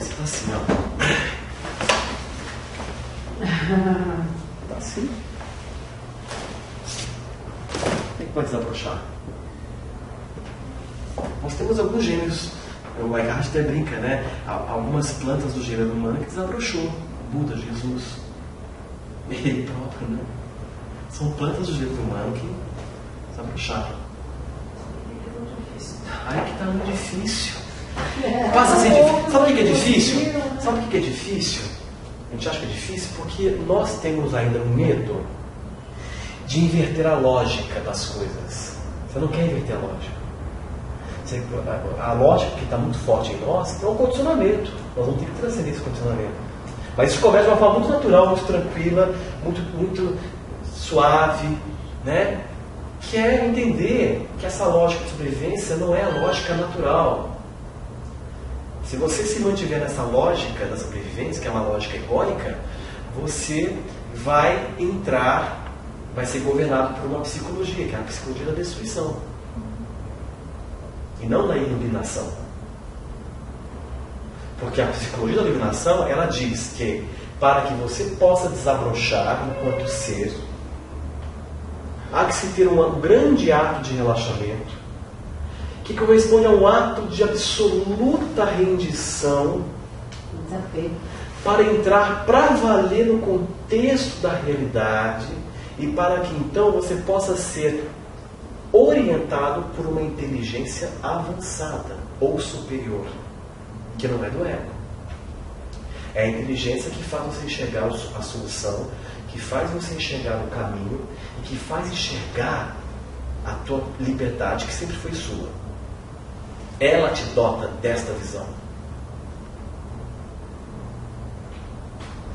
Esse tá assim, ó. Tá assim. Como é que pode desabrochar? Nós temos alguns gêneros. O Eckhart até brinca, né? Algumas plantas do gênero humano que desabrochou. Buda, Jesus, ele próprio, né? São plantas do gênero humano que desabrocharam. Ai, que tá muito difícil. Passa a ser difícil. Sabe o que é difícil? Sabe o que é difícil? A gente acha que é difícil porque nós temos ainda medo de inverter a lógica das coisas. Você não quer inverter a lógica. A lógica que está muito forte em nós é um condicionamento. Nós vamos ter que transcender esse condicionamento. Mas isso começa de uma forma muito natural, muito tranquila, muito suave, né? Que é entender que essa lógica de sobrevivência não é a lógica natural. Se você se mantiver nessa lógica da sobrevivência, que é uma lógica egóica, você vai ser governado por uma psicologia, que é a psicologia da destruição. E não da iluminação. Porque a psicologia da iluminação, ela diz que para que você possa desabrochar enquanto ser, há que se ter um grande ato de relaxamento, que corresponde a um ato de absoluta rendição, para entrar para valer no contexto da realidade e para que então você possa ser orientado por uma inteligência avançada ou superior, que não é do ego. É a inteligência que faz você enxergar a solução, que faz você enxergar o caminho e que faz enxergar a tua liberdade que sempre foi sua. Ela te dota desta visão.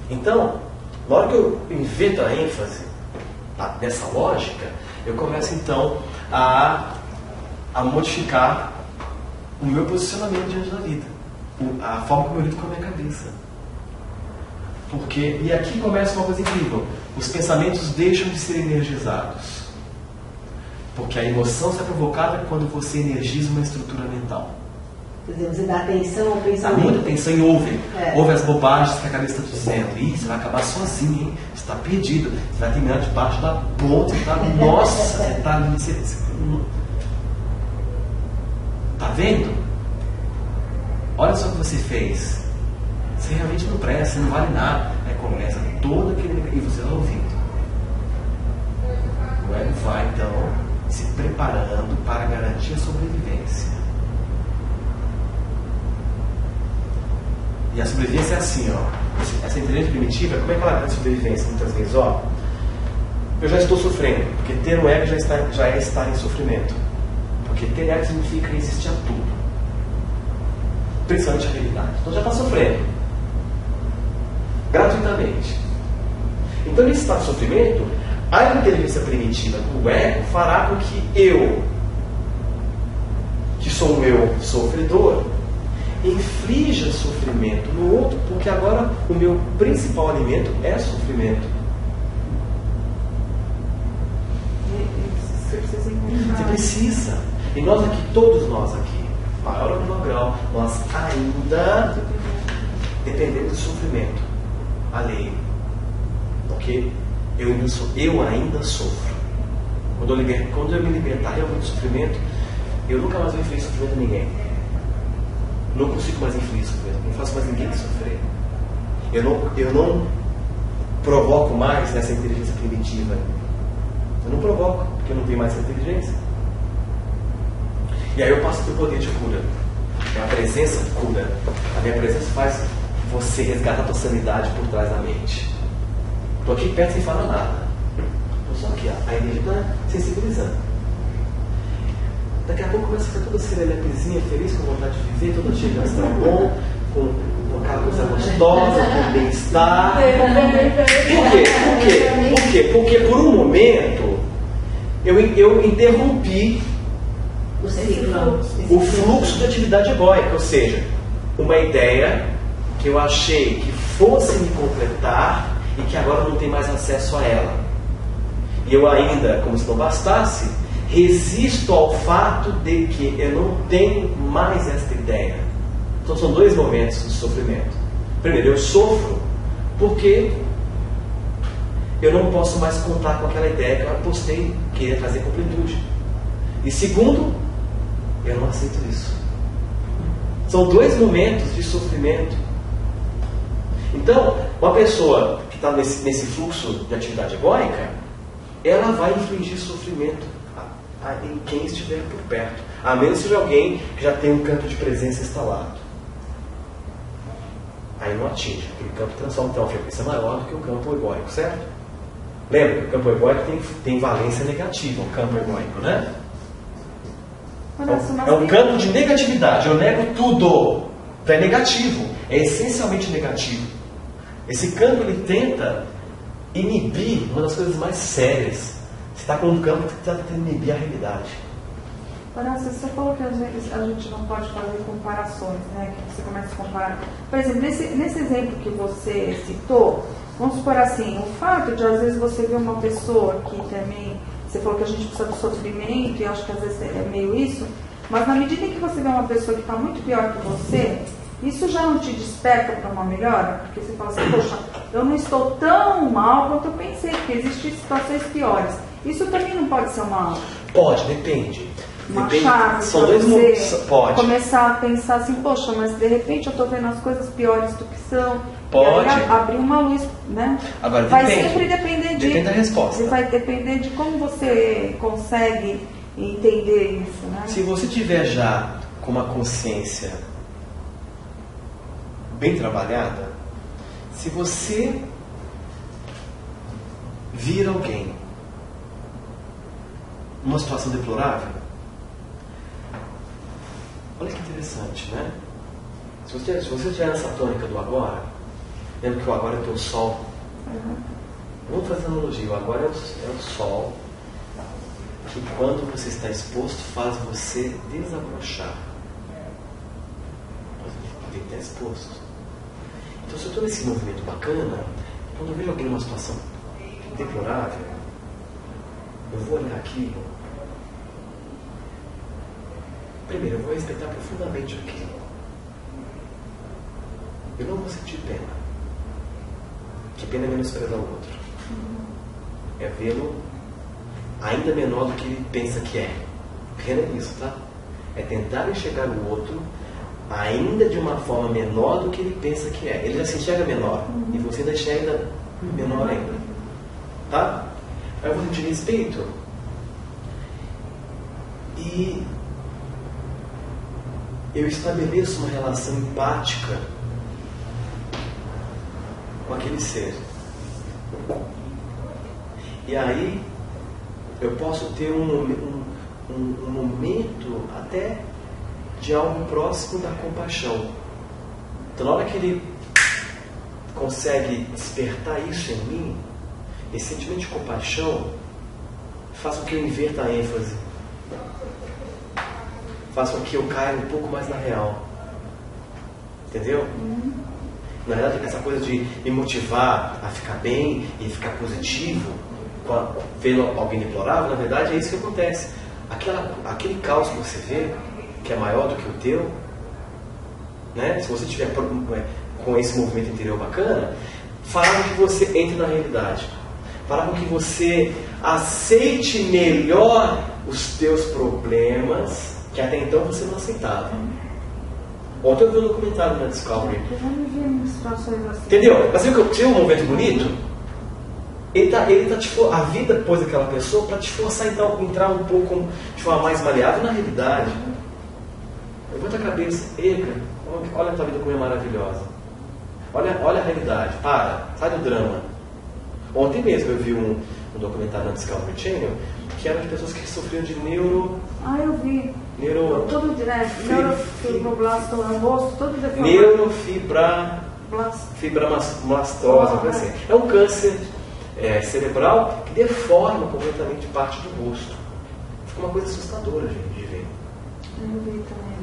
Então, na hora que eu invento a ênfase dessa lógica, eu começo então a modificar o meu posicionamento diante da vida, a forma como eu lido com a minha cabeça. E aqui começa uma coisa incrível: os pensamentos deixam de ser energizados, porque a emoção é provocada quando você energiza uma estrutura mental. Quer dizer, você dá atenção ao pensamento. Dá muita atenção e ouve as bobagens que a cabeça está dizendo. Ih, você vai acabar sozinho, hein? Você está perdido. Você vai terminar debaixo da ponte. Nossa, você está ali. Está vendo? Olha só o que você fez. Você realmente não presta, você não vale nada. Aí começa todo aquele... E você vai ouvindo. O ego vai, então, se preparando para garantir a sobrevivência. E a sobrevivência é assim, ó. Essa inteligência primitiva, como é que ela garante a sobrevivência? Muitas vezes, ó. Eu já estou sofrendo, porque ter um ego já é estar em sofrimento. Porque ter ego significa resistir a tudo. Principalmente a realidade. Então já está sofrendo. Gratuitamente. Então, nesse estado de sofrimento, a inteligência primitiva do ego fará com que eu, que sou o meu sofredor, inflija sofrimento no outro, porque agora o meu principal alimento é sofrimento. Você precisa. E nós aqui, todos nós aqui, maior ou menor grau, nós ainda dependemos do sofrimento alheio. Porque eu ainda sofro. Quando eu me libertar realmente do sofrimento, eu nunca mais vou infligir sofrimento a ninguém. Não consigo mais infligir sofrimento. Não faço mais ninguém sofrer. Eu não provoco mais essa inteligência primitiva. Eu não provoco, porque eu não tenho mais essa inteligência. E aí eu passo pelo poder de cura. A presença cura. A minha presença faz você resgatar a tua sanidade por trás da mente. Estou aqui perto sem falar nada. Estou só aqui, ó. A energia está sensibilizando. Daqui a pouco começa a ficar toda serelepezinha, feliz, com vontade de viver, toda cheia de astral bom, com aquela coisa gostosa, com bem-estar. Por quê? Porque por um momento eu interrompi o fluxo de atividade egóica, ou seja, uma ideia que eu achei que fosse me completar e que agora não tem mais acesso a ela. E eu ainda, como se não bastasse, resisto ao fato de que eu não tenho mais esta ideia. Então são dois momentos de sofrimento. Primeiro, eu sofro porque eu não posso mais contar com aquela ideia que eu apostei que ia trazer completude. E segundo, eu não aceito isso. São dois momentos de sofrimento. Então, uma pessoa que está nesse fluxo de atividade egóica, ela vai infligir sofrimento em quem estiver por perto. A menos que seja alguém que já tem um campo de presença instalado. Aí não atinge. Aquele campo transforma então a frequência maior do que o campo egóico, certo? Lembra que o campo egóico tem valência negativa, o campo egóico, né? É um campo de negatividade. Eu nego tudo. Então é negativo. É essencialmente negativo. Esse campo, ele tenta inibir uma das coisas mais sérias. Você está com um campo que tenta inibir a realidade. Horácio, você falou que às vezes a gente não pode fazer comparações, né? Que você começa a comparar. Por exemplo, nesse exemplo que você citou, vamos supor assim, o fato de às vezes você ver uma pessoa que também, você falou que a gente precisa do sofrimento, e eu acho que às vezes é meio isso, mas na medida em que você vê uma pessoa que está muito pior que você, isso já não te desperta para uma melhora? Porque você fala assim, poxa, eu não estou tão mal quanto eu pensei, porque existem situações piores. Isso também não pode ser uma... Pode, depende. Uma chave São para dois você pode. começar a pensar assim, poxa, mas de repente eu estou vendo as coisas piores do que são. Pode. E aí abrir uma luz, né? Agora, vai depende. sempre depender de... Depende da resposta. Vai depender de como você consegue entender isso, né? Se você tiver já com uma consciência bem trabalhada, se você vir alguém numa situação deplorável, olha que interessante, né? Se você estiver nessa tônica do agora, lembra que o agora é o teu sol. Vamos fazer analogia, o agora é o sol, que quando você está exposto faz você desabrochar. Tem que estar exposto. Então, se eu estou nesse movimento bacana, quando eu vejo alguém numa situação deplorável, eu vou olhar aquilo. Primeiro, eu vou respeitar profundamente aquilo. Eu não vou sentir pena. Que pena é menosprezar o outro. É vê-lo ainda menor do que ele pensa que é. Pena é isso, tá? É tentar enxergar o outro ainda de uma forma menor do que ele pensa que é. Ele já se enxerga menor e você ainda enxerga menor ainda. Tá? Aí eu vou sentir respeito. E eu estabeleço uma relação empática com aquele ser. E aí eu posso ter um momento até de algo próximo da compaixão. Então, na hora que ele consegue despertar isso em mim, esse sentimento de compaixão faz com que eu inverta a ênfase, faz com que eu caia um pouco mais na real. Entendeu? Na verdade, essa coisa de me motivar a ficar bem e ficar positivo vendo alguém deplorável, na verdade é isso que acontece. Aquele caos que você vê, que é maior do que o teu, né? Se você tiver com esse movimento interior bacana, fará com que você entre na realidade, fará com que você aceite melhor os teus problemas, que até então você não aceitava. Ontem eu vi um documentário na Discovery. Eu já me vi em situações assim. Entendeu? Mas viu um movimento bonito? A vida pôs aquela pessoa para te forçar então a entrar um pouco de forma mais maleável na realidade. Levanta a cabeça, olha a tua vida como é maravilhosa. Olha a realidade, sai do drama. Ontem mesmo eu vi um documentário na Discovery Channel que era de pessoas que sofriam de eu vi. Todo direto. Neurofibroblastoma no rosto, todo deformado. Neurofibromatosa, coisa assim. É um câncer cerebral que deforma completamente parte do rosto. Fica uma coisa assustadora, gente, de ver. Eu vi também.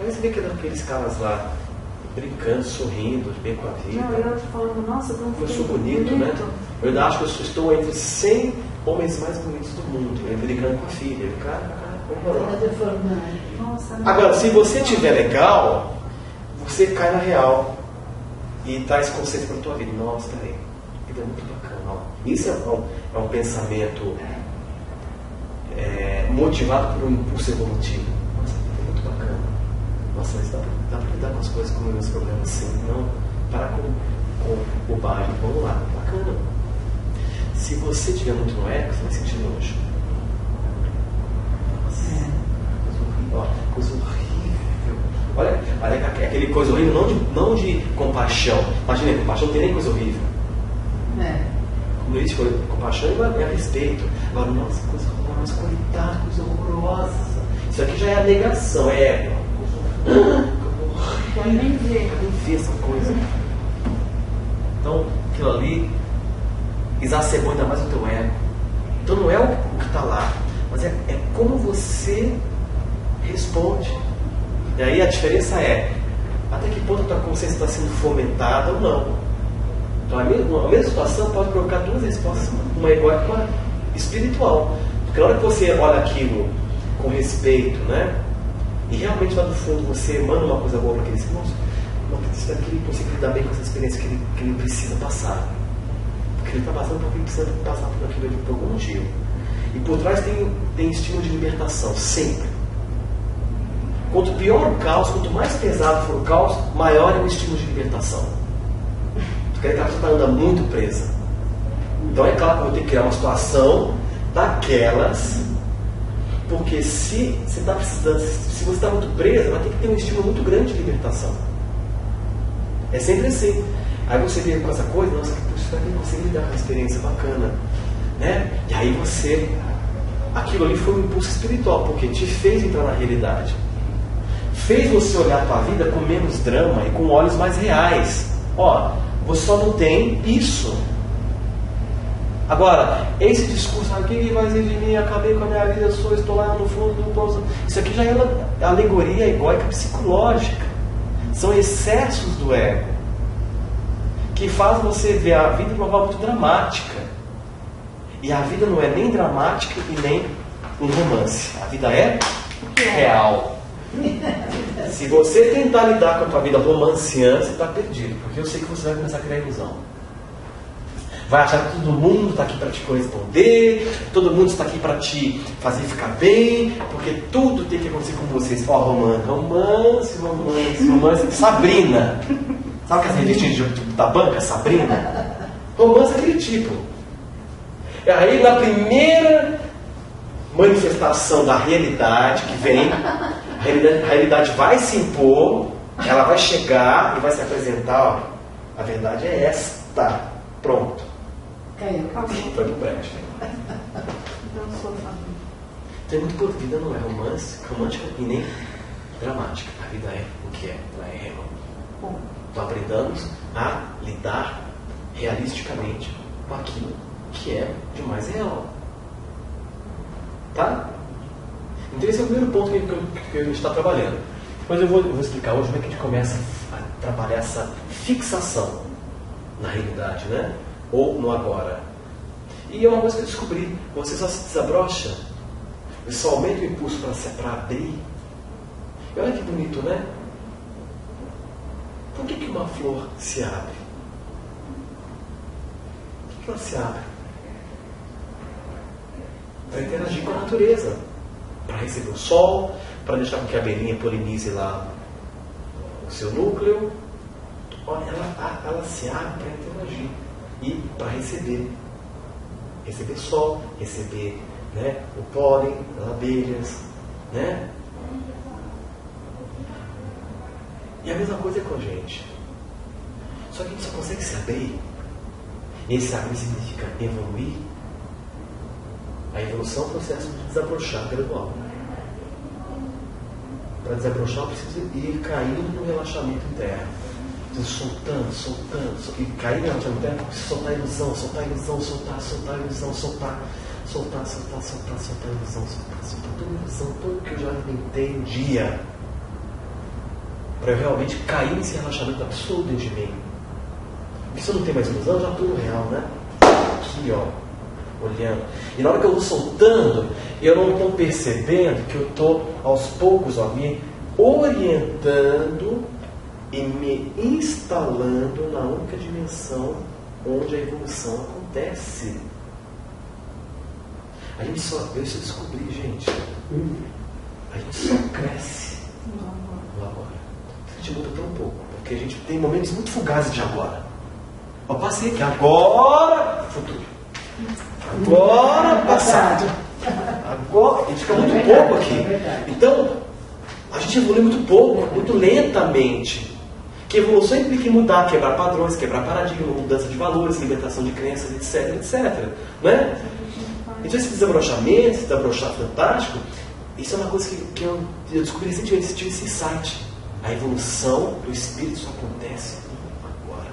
Aí você vê aqueles caras lá brincando, sorrindo, bem com a vida. Não, eu falando, nossa, como eu sou bonito, né? Eu acho que eu estou entre 100 homens mais bonitos do mundo. Ele brincando com a filha. Cara, horroroso. Agora, se você estiver legal, você cai na real e traz conceito para a tua vida. Nossa, peraí, vida é muito bacana. Ó. Isso é um pensamento motivado por um impulso evolutivo. Nossa, vida é muito bacana. Nossa, mas dá para lidar com as coisas, com os meus problemas assim. Não, parar com bobagem. Vamos lá, bacana. Se você estiver muito no ego, você vai sentir nojo. Nossa, coisa horrível. Olha aquele coisa horrível, não de compaixão. Imagina, compaixão não tem nem coisa horrível. Como eu disse, compaixão é a respeito. Agora, nossa, coisa horrorosa, coitada, coisa horrorosa. Isso aqui já é a negação, é ego. Eu nem ver. Eu nem vi essa coisa. Então, aquilo ali exacerbou ainda mais o teu ego. Então não é o que está lá, mas é como você responde. E aí a diferença é até que ponto a tua consciência está sendo fomentada ou não. Então a mesma situação pode provocar duas respostas, uma egóica e uma espiritual. Porque na hora que você olha aquilo com respeito, né, e realmente lá do fundo você emana uma coisa boa para aquele irmão, isso daqui ele consegue lidar bem com essa experiência que ele precisa passar. Porque ele está passando porque ele precisa passar por aquilo ali por algum motivo. E por trás tem estímulo de libertação, sempre. Quanto pior o caos, quanto mais pesado for o caos, maior é o estímulo de libertação. Porque aquela pessoa está andando muito presa. Então é claro que eu vou ter que criar uma situação daquelas, porque se você está precisando, se você está muito presa, vai ter que ter um estímulo muito grande de libertação. É sempre assim. Aí você vê com essa coisa, nossa, você vai conseguir lidar com a experiência bacana, né? E aí aquilo ali foi um impulso espiritual, porque te fez entrar na realidade. Fez você olhar a tua vida com menos drama e com olhos mais reais. Ó, você só não tem isso. Agora, esse discurso aqui que vai dizer de mim, acabei com a minha vida, estou lá no fundo do poço. Isso aqui já é alegoria egóica psicológica. São excessos do ego que faz você ver a vida de uma forma muito dramática. E a vida não é nem dramática e nem um romance. A vida é real. Se você tentar lidar com a tua vida romanceando, você está perdido. Porque eu sei que você vai começar a criar ilusão. Vai achar que todo mundo está aqui para te corresponder, todo mundo está aqui para te fazer ficar bem, porque tudo tem que acontecer com vocês. Ó, romance. Sabrina. Sabe aquelas revistinhas da banca, Sabrina? Romance é aquele tipo. E aí, na primeira manifestação da realidade que vem, a realidade vai se impor, ela vai chegar e vai se apresentar. Ó, a verdade é esta. Pronto. Caiu. Foi pro brejo. Então é muito pouco. Vida não é romântica e nem dramática. A vida é o que é. Ela é real. Então aprendamos a lidar realisticamente com aquilo que é de mais real. Tá? Então esse é o primeiro ponto que a gente está trabalhando. Depois eu vou explicar hoje como é que a gente começa a trabalhar essa fixação na realidade, né? Ou no agora. E é uma coisa que eu descobri. Você só se desabrocha, você só aumenta o impulso para abrir. E olha que bonito, né? Por que uma flor se abre? Por que ela se abre? Para interagir com a natureza, para receber o sol, para deixar com que a abelhinha polinize lá o seu núcleo. Olha, ela se abre para interagir e para receber sol, receber, né, o pólen das abelhas, né? E a mesma coisa é com a gente. Só que a gente só consegue se abrir. Esse abrir significa evoluir. A evolução é um processo de desabrochar gradual. Para desabrochar eu preciso ir caindo no relaxamento interno. Preciso soltando. E cair no relaxamento interno, preciso soltar a ilusão, soltar a ilusão, soltar a ilusão, soltar a ilusão, soltar toda a ilusão, tudo que eu já inventei um dia. Para eu realmente cair nesse relaxamento absoluto dentro de mim. Porque se eu não tenho mais ilusão, eu já estou no real, né? Aqui, ó, olhando. E na hora que eu vou soltando, eu não estou percebendo que eu estou, aos poucos, ó, me orientando e me instalando na única dimensão onde a evolução acontece. A gente só, eu descobri, gente, a gente só cresce no agora. A gente muda tão pouco, porque a gente tem momentos muito fugazes de agora. Eu passei aqui, agora, futuro. Agora, passado. Agora, a gente fica muito pouco aqui. Então, a gente evolui muito pouco, muito lentamente. Que evolução implica em mudar, quebrar padrões, quebrar paradigma, mudança de valores, libertação de crenças, etc, etc. Né? Então esse desabrochamento, esse desabrochar fantástico, isso é uma coisa que eu descobri recentemente, tive esse insight. A evolução do espírito só acontece agora,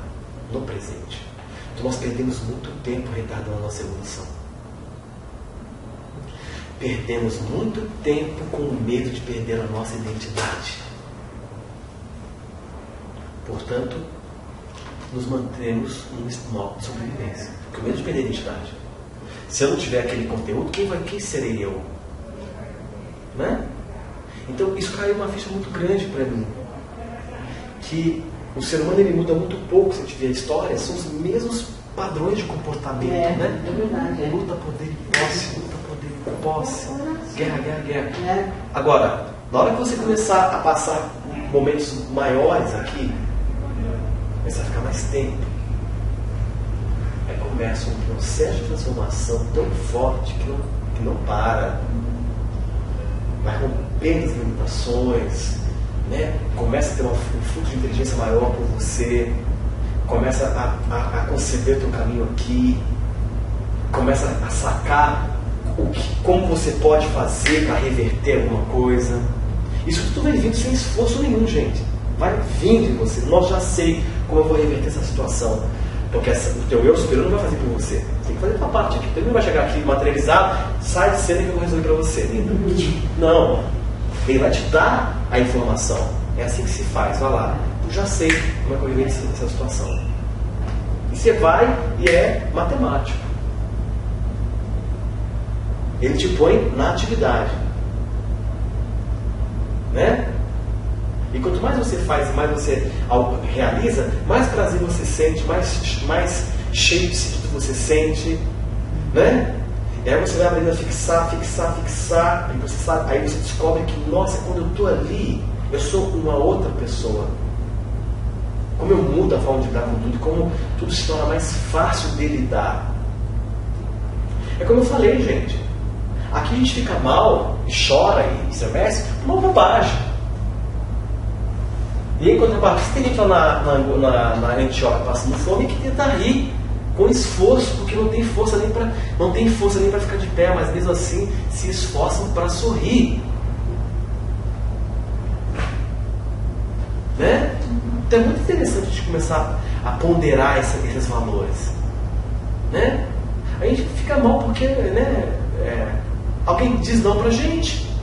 no presente. Então nós perdemos muito tempo retardando a nossa evolução. Perdemos muito tempo com o medo de perder a nossa identidade. Portanto, nos mantemos num modo de sobrevivência. Porque o medo de perder a identidade. Se eu não tiver aquele conteúdo, quem serei eu? Né? Então, isso caiu uma ficha muito grande para mim. Que o ser humano ele muda muito pouco, se a gente vê a história, são os mesmos padrões de comportamento. Né? É verdade. Luta, poder e posse, luta, poder e posse. Guerra, guerra, guerra. Agora, na hora que você começar a passar momentos maiores aqui, começar a ficar mais tempo, aí começa um processo de transformação tão forte que não para, vai rompendo as limitações, né? Começa a ter um fluxo de inteligência maior por você, começa a conceber o teu caminho aqui, começa a sacar como você pode fazer para reverter alguma coisa. Isso tudo vai vindo sem esforço nenhum, gente. Vai vindo em você. Nós já sei como eu vou reverter essa situação. Porque o teu eu superior não vai fazer por você. Você tem que fazer a tua parte aqui. Ele não vai chegar aqui materializado, sai de cena que eu vou resolver para você. Não. Ele vai te dar a informação. É assim que se faz. Vai lá. Eu já sei como é que eu reverter essa situação. E você vai e é matemático. Ele te põe na atividade. Né? E quanto mais você faz, mais você realiza, mais prazer você sente, mais cheio de sentido você sente, né? E aí você vai aprendendo a fixar, e você sabe, aí você descobre que, nossa, quando eu estou ali, eu sou uma outra pessoa. Como eu mudo a forma de lidar com tudo, como tudo se torna mais fácil de lidar. É como eu falei, gente. Aqui a gente fica mal, e chora e estremece por uma bobagem. E em contrapartida, tem gente lá na Antioquia passando fome que tenta rir com esforço, porque não tem força nem para ficar de pé, mas mesmo assim se esforçam para sorrir. Né? Então é muito interessante a gente começar a ponderar esses valores. Né? A gente fica mal porque, né, alguém diz não pra gente.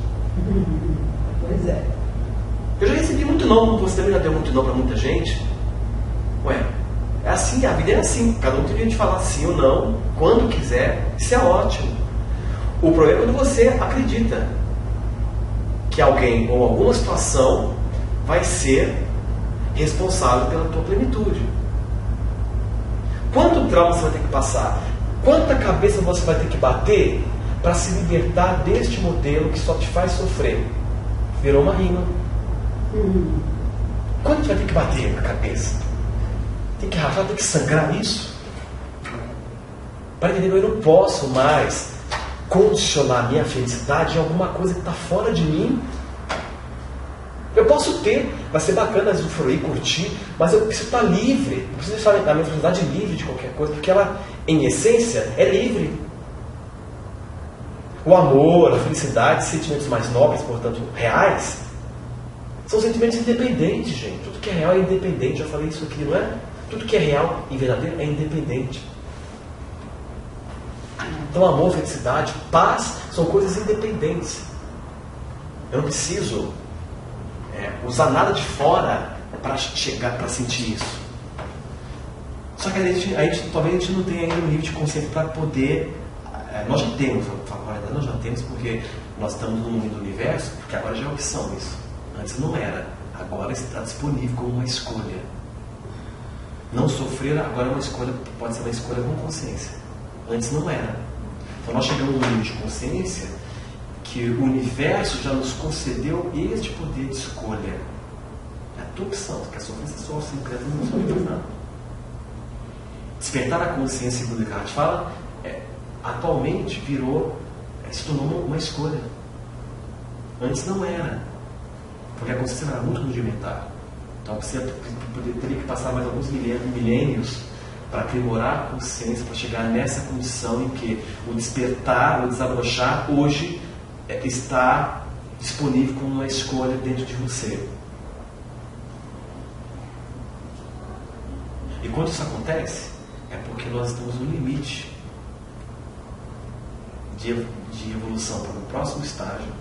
Pois é. Eu já recebi muito não, você também já deu muito não pra muita gente. Ué, é assim, a vida é assim. Cada um tem direito de falar sim ou não, quando quiser. Isso é ótimo. O problema é quando você acredita que alguém ou alguma situação vai ser responsável pela tua plenitude. Quanto trauma você vai ter que passar? Quanta cabeça você vai ter que bater para se libertar deste modelo que só te faz sofrer? Virou uma rima. Quanto vai ter que bater na cabeça? Tem que rachar, tem que sangrar isso? Para entender que eu não posso mais condicionar minha felicidade em alguma coisa que está fora de mim. Eu posso ter, vai ser bacana usufruir, curtir, mas eu preciso estar livre. Eu preciso estar da minha felicidade livre de qualquer coisa, porque ela, em essência, é livre. O amor, a felicidade, sentimentos mais nobres, portanto, reais, são sentimentos independentes, gente. Tudo que é real é independente. Já falei isso aqui, não é? Tudo que é real e verdadeiro é independente. Então, amor, felicidade, paz são coisas independentes. Eu não preciso usar nada de fora para chegar, para sentir isso. Só que talvez a gente não tenha ainda um nível de consciência para poder. Nós já temos, nós já temos, porque nós estamos no mundo do universo, porque agora já é opção isso. Antes não era. agora está disponível como uma escolha. Não sofrer agora é uma escolha, pode ser uma escolha com consciência. Antes não era. Então nós chegamos num nível de consciência que o universo já nos concedeu este poder de escolha. É a tua opção. Se quer sofrer, você sofre, se não quer, não sofre nada. Despertar a consciência, segundo o Descartes fala, atualmente se tornou uma escolha. Antes não era. Porque a consciência era muito rudimentar. Então você teria que passar mais alguns milênios para aprimorar a consciência, para chegar nessa condição em que o despertar, o desabrochar, hoje está disponível como uma escolha dentro de você. E quando isso acontece, é porque nós estamos no limite de evolução para o próximo estágio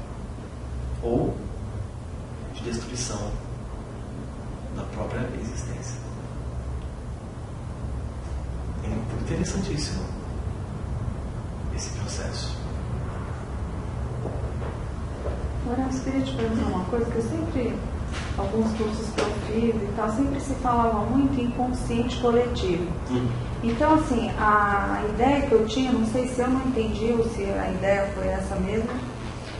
ou de destruição da própria existência. É interessantíssimo esse processo. Agora, eu queria te perguntar uma coisa, que eu sempre, alguns cursos que eu fiz e tal, sempre se falava muito em inconsciente coletivo. Então, assim, a ideia que eu tinha, não sei se eu não entendi ou se a ideia foi essa mesmo,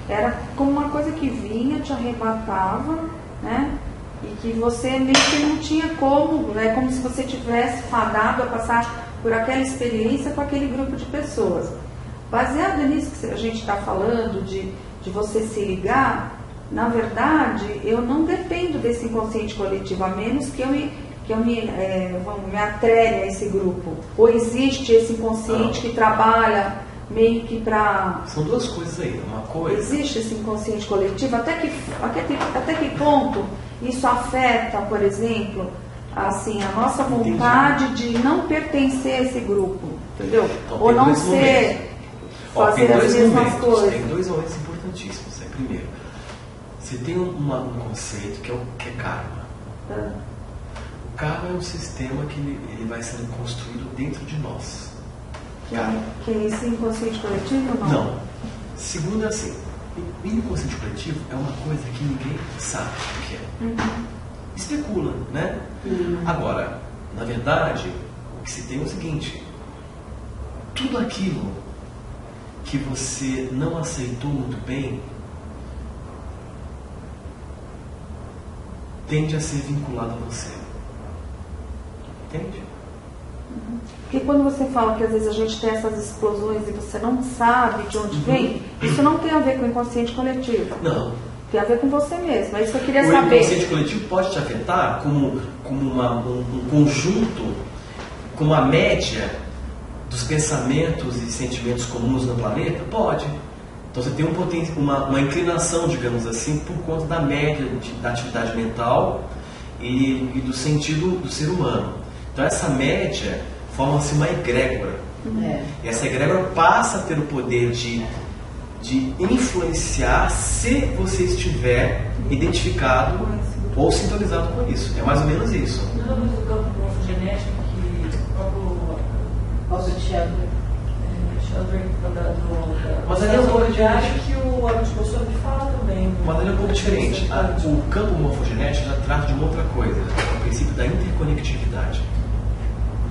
era como uma coisa que vinha, te arrebatava, né? E que você meio que não tinha como, né? Como se você tivesse fadado a passar por aquela experiência com aquele grupo de pessoas. Baseado nisso que a gente está falando, de você se ligar, na verdade, eu não dependo desse inconsciente coletivo, a menos que eu me atrele a esse grupo. Ou existe esse inconsciente que trabalha meio que para... São duas coisas aí. Uma coisa... Existe esse inconsciente coletivo? Até que ponto isso afeta, por exemplo, assim, a nossa vontade de não pertencer a esse grupo, entendeu? Então, ou não ser... fazer as mesmas coisas. Tem dois momentos importantíssimos. Primeiro, você tem um conceito que é karma. O karma é um sistema que ele vai sendo construído dentro de nós. Que é esse inconsciente coletivo ou não? Não. Segundo, assim, o inconsciente coletivo é uma coisa que ninguém sabe o que é. Especula, né? Agora, na verdade, o que se tem é o seguinte: tudo aquilo que você não aceitou muito bem tende a ser vinculado a você. Entende? Porque quando você fala que às vezes a gente tem essas explosões e você não sabe de onde vem, isso não tem a ver com o inconsciente coletivo. Não. Tem a ver com você mesmo. É isso que eu queria saber. O inconsciente coletivo pode te afetar como um conjunto, como a média dos pensamentos e sentimentos comuns no planeta? Pode. Então você tem uma inclinação, digamos assim, por conta da média da atividade mental e do sentido do ser humano. Então essa média forma-se uma egrégora. E essa egrégora passa a ter o poder de influenciar se você estiver identificado ou sintonizado com isso. É mais ou menos isso. Não é do campo morfogenético que o próprio Sheldrick mas ali é um pouco diferente que o Agostinho me fala também. Mas ali é um pouco diferente. O campo morfogenético já trata de uma outra coisa, o princípio da interconectividade.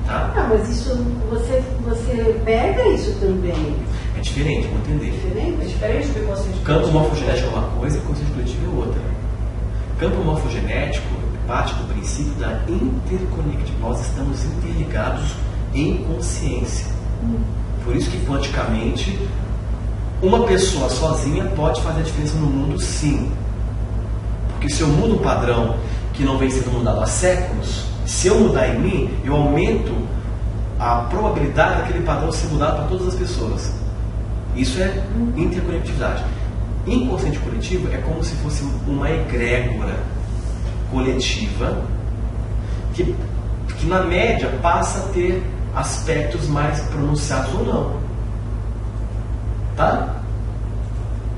Tá? Mas isso você pega isso também. É diferente, vamos entender. É diferente do inconsciente coletivo. Campo morfogenético é uma coisa e inconsciente coletivo é outra. Campo morfogenético parte do princípio da interconectividade. Nós estamos interligados em consciência. Por isso que quanticamente uma pessoa sozinha pode fazer a diferença no mundo, sim. Porque se eu mudo um padrão que não vem sendo mudado há séculos, se eu mudar em mim, eu aumento a probabilidade daquele padrão ser mudado para todas as pessoas. Isso é interconectividade. Inconsciente coletivo é como se fosse uma egrégora coletiva que na média passa a ter aspectos mais pronunciados ou não. Tá?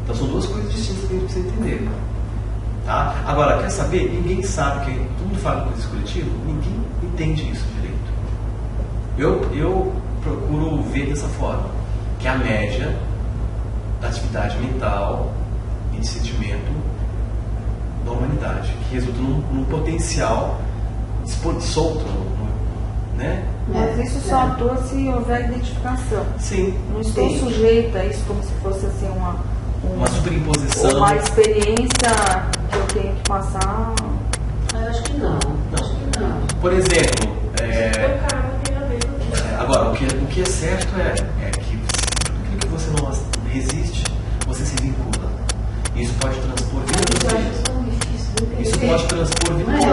Então são duas coisas distintas que a gente precisa entender. Tá? Agora, quer saber? Ninguém sabe, que todo mundo fala de coisa coletiva, ninguém entende isso direito. Eu procuro ver dessa forma, que a média da atividade mental e de sentimento da humanidade, que resulta num potencial solto, né? Mas isso só atua se houver identificação. Sim. Não estou sujeita a isso como se fosse assim uma superimposição. Uma experiência que eu tenho que passar. Eu acho que não. Acho que não. Por exemplo, O karma tem a ver com isso. agora, o que é certo é que aquilo que você não resiste, você se vincula. Isso pode transpor vidas. Isso pode transpor vidas.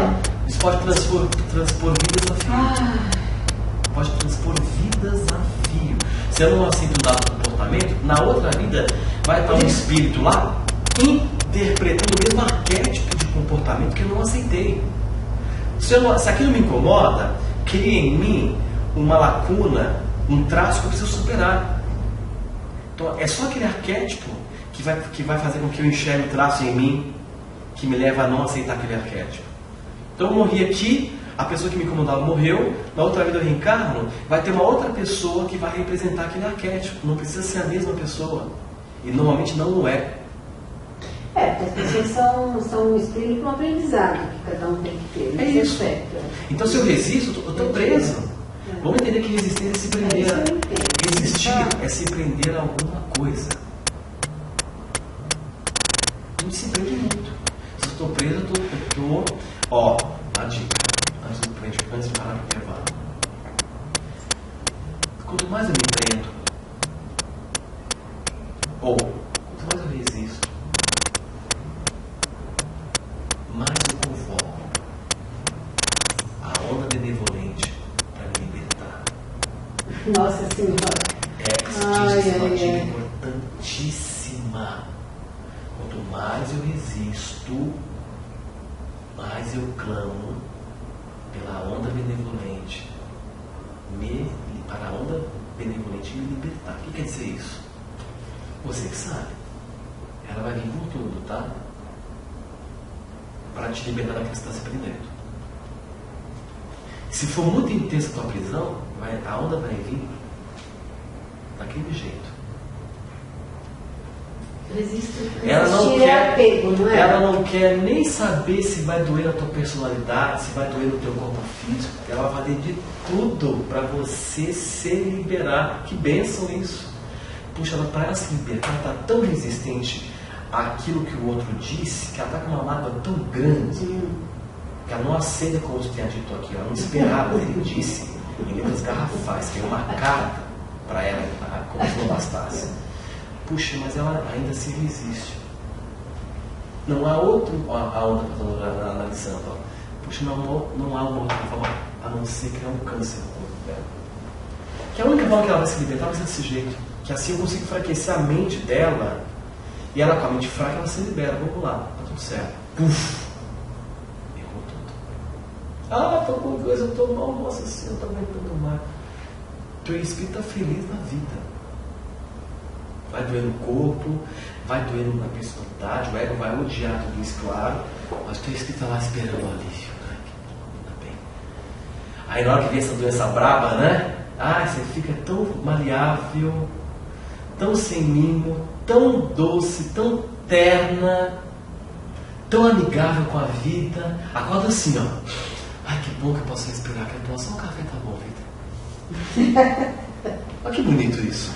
Isso pode transpor vidas a fio. Pode transpor vidas a fio. Se eu não aceito um dado comportamento, na outra vida vai estar um espírito lá interpretando o mesmo arquétipo de comportamento que eu não aceitei. Se aquilo me incomoda, cria em mim uma lacuna, um traço que eu preciso superar. Então é só aquele arquétipo que vai fazer com que eu enxergue o traço em mim que me leva a não aceitar aquele arquétipo. Então eu morri aqui, a pessoa que me incomodava morreu, na outra vida eu reencarno, vai ter uma outra pessoa que vai representar aquele arquétipo. Não precisa ser a mesma pessoa. E normalmente não é. Porque as pessoas são um espírito no aprendizado que cada um tem que ter. É isso. Aspecto. Então se eu resisto, eu estou preso. Vamos entender que resistir é se prender. Resistir é se prender a alguma coisa. A gente se prende muito. Se eu estou preso, eu estou. Ó, a dica. Antes de parar no intervalo. Quanto mais eu me prendo, ou quanto mais eu resisto, mais eu convoco a onda benevolente para me libertar. Nossa Senhora. É importantíssima. Quanto mais eu resisto, mais eu clamo pela onda benevolente, para a onda benevolente me libertar. O que quer dizer isso? Você que sabe. Ela vai vir com tudo, tá? Para te libertar daquilo que você está se prendendo. Se for muito intensa a tua prisão, a onda vai vir daquele jeito. Ela não quer nem saber se vai doer na tua personalidade, se vai doer no teu corpo físico. Ela vai fazer de tudo para você se liberar. Que bênção isso! Puxa, para ela se libertar, ela está tão resistente àquilo que o outro disse, que ela está com uma mágoa tão grande, que ela não aceita como você tinha dito aqui. Ela não esperava, ele disse em letras garrafais, que é uma carta para ela, como se não bastasse. Puxa, mas ela ainda se resiste. Não há outro, a onda que eu estou analisando. Ó. Puxa, não há uma outra forma a não ser criar um câncer no corpo dela. Que a única forma que ela vai se libertar vai ser desse jeito. Que assim eu consigo enfraquecer a mente dela. E ela com a mente fraca, ela se libera. Vamos lá, tá tudo certo. Puf! Errou tudo. Tô com coisa, eu tô mal, nossa senhora, eu tô aguentando mais. Teu espírito está feliz na vida. Vai doer no corpo, vai doer na personalidade, o ego vai odiar tudo isso, claro, mas o teu espírito está lá esperando o alívio. Tá bem. Aí na hora que vem essa doença braba, né? Você fica tão maleável, tão sem mimo, tão doce, tão terna, tão amigável com a vida. Acorda assim, ó. Que bom que eu posso respirar, que eu posso. Um café tá bom, vida. Olha que bonito isso.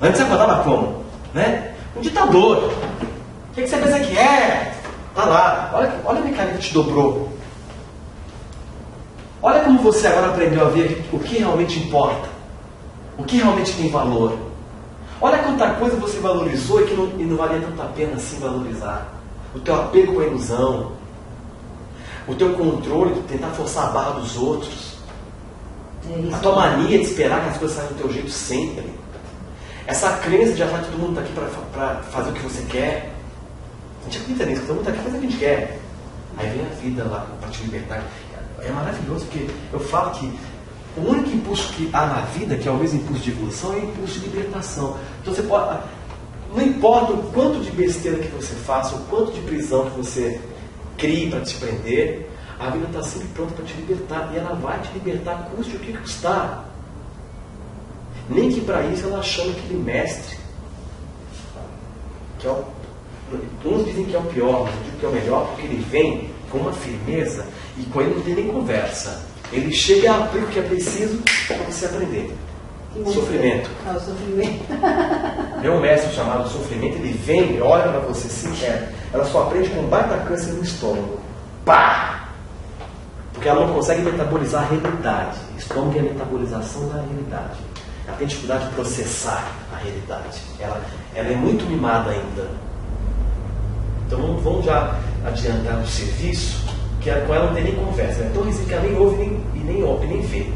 Antes você acordava como? Né? Um ditador. O que você pensa que é? Tá lá. Olha a mecânica que te dobrou. Olha como você agora aprendeu a ver o que realmente importa. O que realmente tem valor. Olha quanta coisa você valorizou e não valia tanto a pena assim valorizar. O teu apego com a ilusão. O teu controle de tentar forçar a barra dos outros. A tua mania de esperar que as coisas saiam do teu jeito sempre. Essa crença de achar que todo mundo está aqui para fazer o que você quer. A gente acredita nisso, que todo mundo está aqui para fazer o que a gente quer. Aí vem a vida lá para te libertar. É maravilhoso, porque eu falo que o único impulso que há na vida, que é o mesmo impulso de evolução, é o impulso de libertação. Então você pode. Não importa o quanto de besteira que você faça, o quanto de prisão que você crie para te prender, a vida está sempre pronta para te libertar. E ela vai te libertar, custe o que custar. Nem que para isso ela chame aquele mestre, que é o Uns dizem que é o pior, mas eu digo que é o melhor, porque ele vem com uma firmeza e com ele não tem nem conversa. Ele chega a abrir o que é preciso para você aprender. Sofrimento. O sofrimento. É um mestre chamado sofrimento, ele vem, olha para você, se quer. Ela só aprende com um baita câncer no estômago. Pá! Porque ela não consegue metabolizar a realidade. O estômago é a metabolização da realidade. Ela tem dificuldade de processar a realidade. Ela é muito mimada ainda. Então vamos já adiantar o serviço, que com ela não tem nem conversa. É tão resistente que ela nem ouve e nem vê.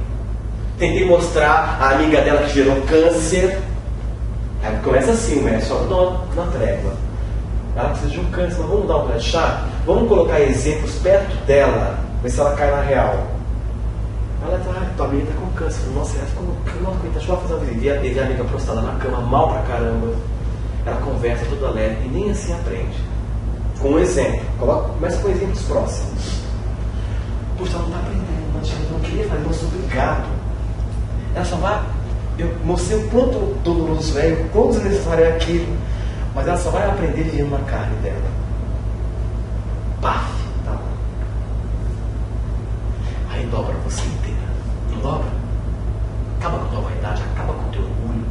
Tentei mostrar a amiga dela que gerou câncer. Aí começa assim, né? Só na trégua. Ela precisa de um câncer, mas vamos dar um de chá? Vamos colocar exemplos perto dela, ver se ela cai na real. Ela tá, tua amiga tá com câncer. Nossa, ela ficou, nossa, deixa eu fazer uma visita. E a amiga prostrada na cama, mal pra caramba. Ela conversa toda leve e nem assim aprende. Com um exemplo. Começa com exemplos próximos. Puxa, ela não tá aprendendo, eu não queria fazer, eu sou obrigado. Ela só vai. Eu mostrei o quanto doloroso é, o quanto desnecessário é aquilo. Mas ela só vai aprender vivendo na carne dela. Paf! Tá lá. Aí dobra você inteira. Não dobra? Acaba com a tua vaidade, acaba com o teu orgulho.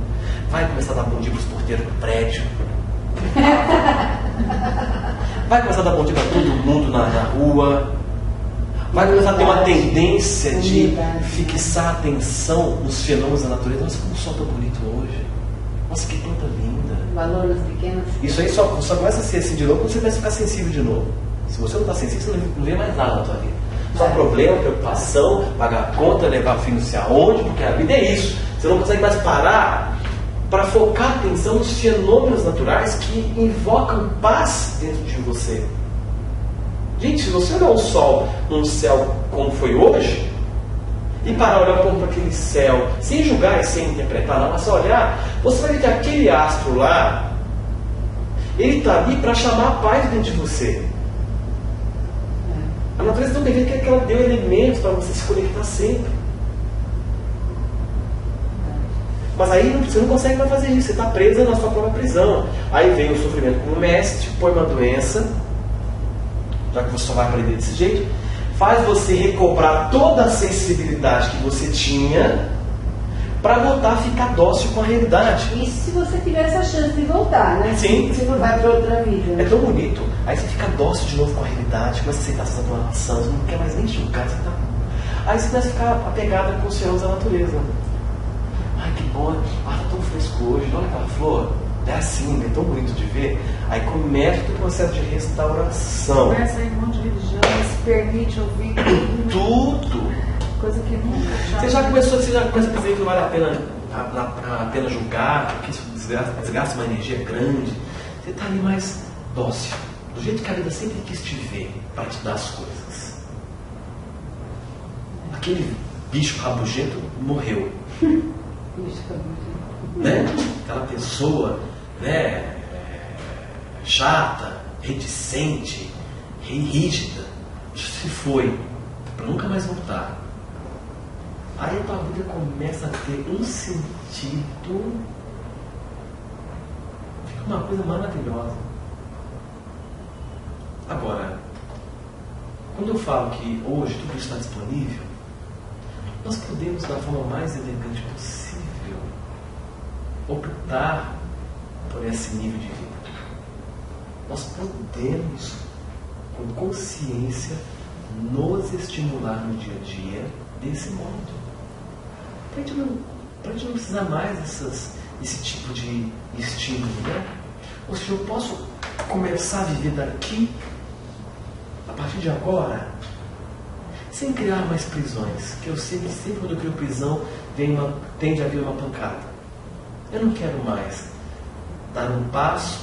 Vai começar a dar bom dia pros porteiros do prédio. Vai começar a dar bom dia pra todo mundo na rua. Vai começar a ter uma tendência de fixar a atenção nos fenômenos da natureza. Nossa, como o sol está bonito hoje. Nossa, que planta linda. Valores pequenos. Isso aí só começa a ser assim de novo quando você começa a ficar sensível de novo. Se você não está sensível, você não vê mais nada na tua vida. Só problema, preocupação, pagar conta, levar o filho não sei aonde, porque a vida é isso. Você não consegue mais parar para focar a atenção nos fenômenos naturais que invocam paz dentro de você. Gente, se você olhar o sol num céu como foi hoje, e parar olhar um pouco para aquele céu, sem julgar e sem interpretar, não, mas só olhar, você vai ver que aquele astro lá, ele está ali para chamar a paz dentro de você. A natureza tão perfeita que ela deu elementos para você se conectar sempre. Mas aí você não consegue mais fazer isso, você está presa na sua própria prisão. Aí vem o sofrimento como mestre, põe uma doença, já que você só vai aprender desse jeito, faz você recobrar toda a sensibilidade que você tinha para voltar a ficar dócil com a realidade. Isso se você tivesse a chance de voltar, né? Sim. Você não vai para outra vida. Né? É tão bonito. Aí você fica dócil de novo com a realidade, começa a aceitar essa doação, você não quer mais nem julgar. Você tá... Aí você começa a ficar apegada com os fenômenos da natureza. Ai, que bom. Ah, tá tão fresco hoje. Olha aquela flor. É assim, é tão bonito de ver. Aí começa o processo de restauração. Começa aí um monte de religião, se permite ouvir tudo. Coisa que nunca. Você já começa a dizer que não vale a pena julgar, porque isso desgasta uma energia grande. Você está ali mais dócil, do jeito que a vida sempre quis te ver, para te dar as coisas. Aquele bicho rabugento morreu. Bicho rabugento. Né? Aquela pessoa, né, chata, reticente, rígida, se foi, para nunca mais voltar. Aí a tua vida começa a ter um sentido, fica uma coisa maravilhosa. Agora, quando eu falo que hoje tudo está disponível, nós podemos, da forma mais elegante possível, optar por esse nível de vida. Nós podemos, com consciência, nos estimular no dia a dia desse modo. Para a gente não precisar mais desse tipo de estímulo, né? Ou seja, eu posso começar a viver daqui, a partir de agora, sem criar mais prisões. Que eu sempre quando eu crio prisão, tende a haver uma pancada. Eu não quero mais dar um passo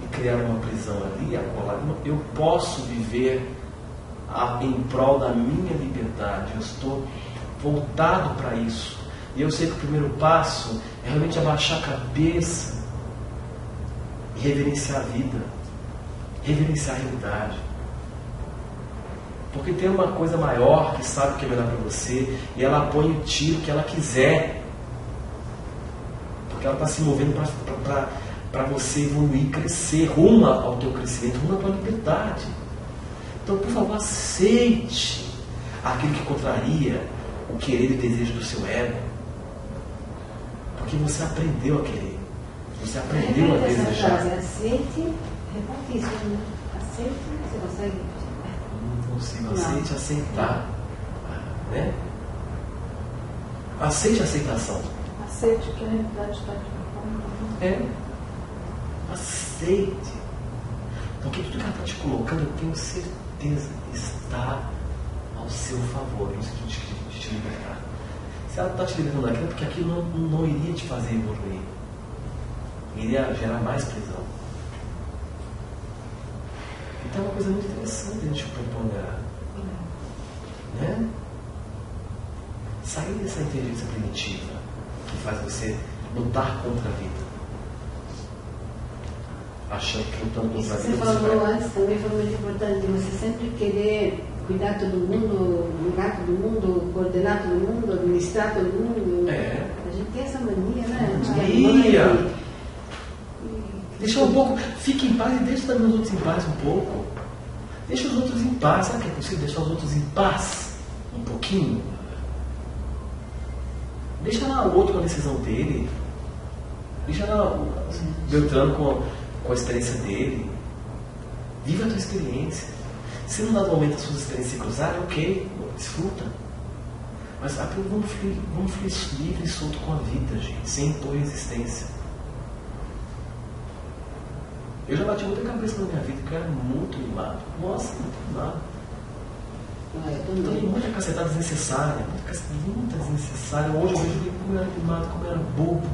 e criar uma prisão ali, acolá. Eu posso viver em prol da minha liberdade. Eu estou voltado para isso. E eu sei que o primeiro passo é realmente abaixar a cabeça e reverenciar a vida, reverenciar a realidade. Porque tem uma coisa maior que sabe o que é melhor para você e ela põe o tiro que ela quiser. Porque ela está se movendo para você evoluir, crescer, rumo ao teu crescimento, rumo à tua liberdade. Então, por favor, aceite aquilo que contraria o querer e desejo do seu ego. Porque você aprendeu a querer. Você aprendeu a desejar. Aceite, repete isso, né? Aceite, você consegue? Não consigo. Aceite, aceitar. Né? Aceite a aceitação. Aceite que a realidade está de forma. É. Aceite. Porque tudo que ela está te colocando, eu tenho certeza, está ao seu favor, no sentido de te libertar. Se ela está te libertando daquilo, porque aquilo não iria te fazer evoluir. Iria gerar mais prisão. Então é uma coisa muito interessante a gente ponderar. Né? Sair dessa inteligência primitiva que faz você lutar contra a vida. Achando que lutando contra a vida você falou antes também foi muito importante, você sempre querer cuidar todo mundo, ligar todo mundo, coordenar todo mundo, administrar todo mundo. É. A gente tem essa mania, né? Mania. Deixa um pouco, fique em paz e deixa também os outros em paz um pouco. Deixa os outros em paz. Sabe o que é possível? Deixar os outros em paz um pouquinho. Deixa lá o outro com a decisão dele. Deixa lá o Beltrano com a experiência dele. Viva a tua experiência. Se num dado momento as suas experiências se cruzarem, ok, desfruta. Mas vamos fluir livre e solto com a vida, gente, sem impor resistência. Eu já bati muita cabeça na minha vida, porque eu era muito mimado. Nossa, muito mimado. Então, muita cacetada desnecessária, muita desnecessária. Hoje eu vejo como eu era mimado, como eu era bobo,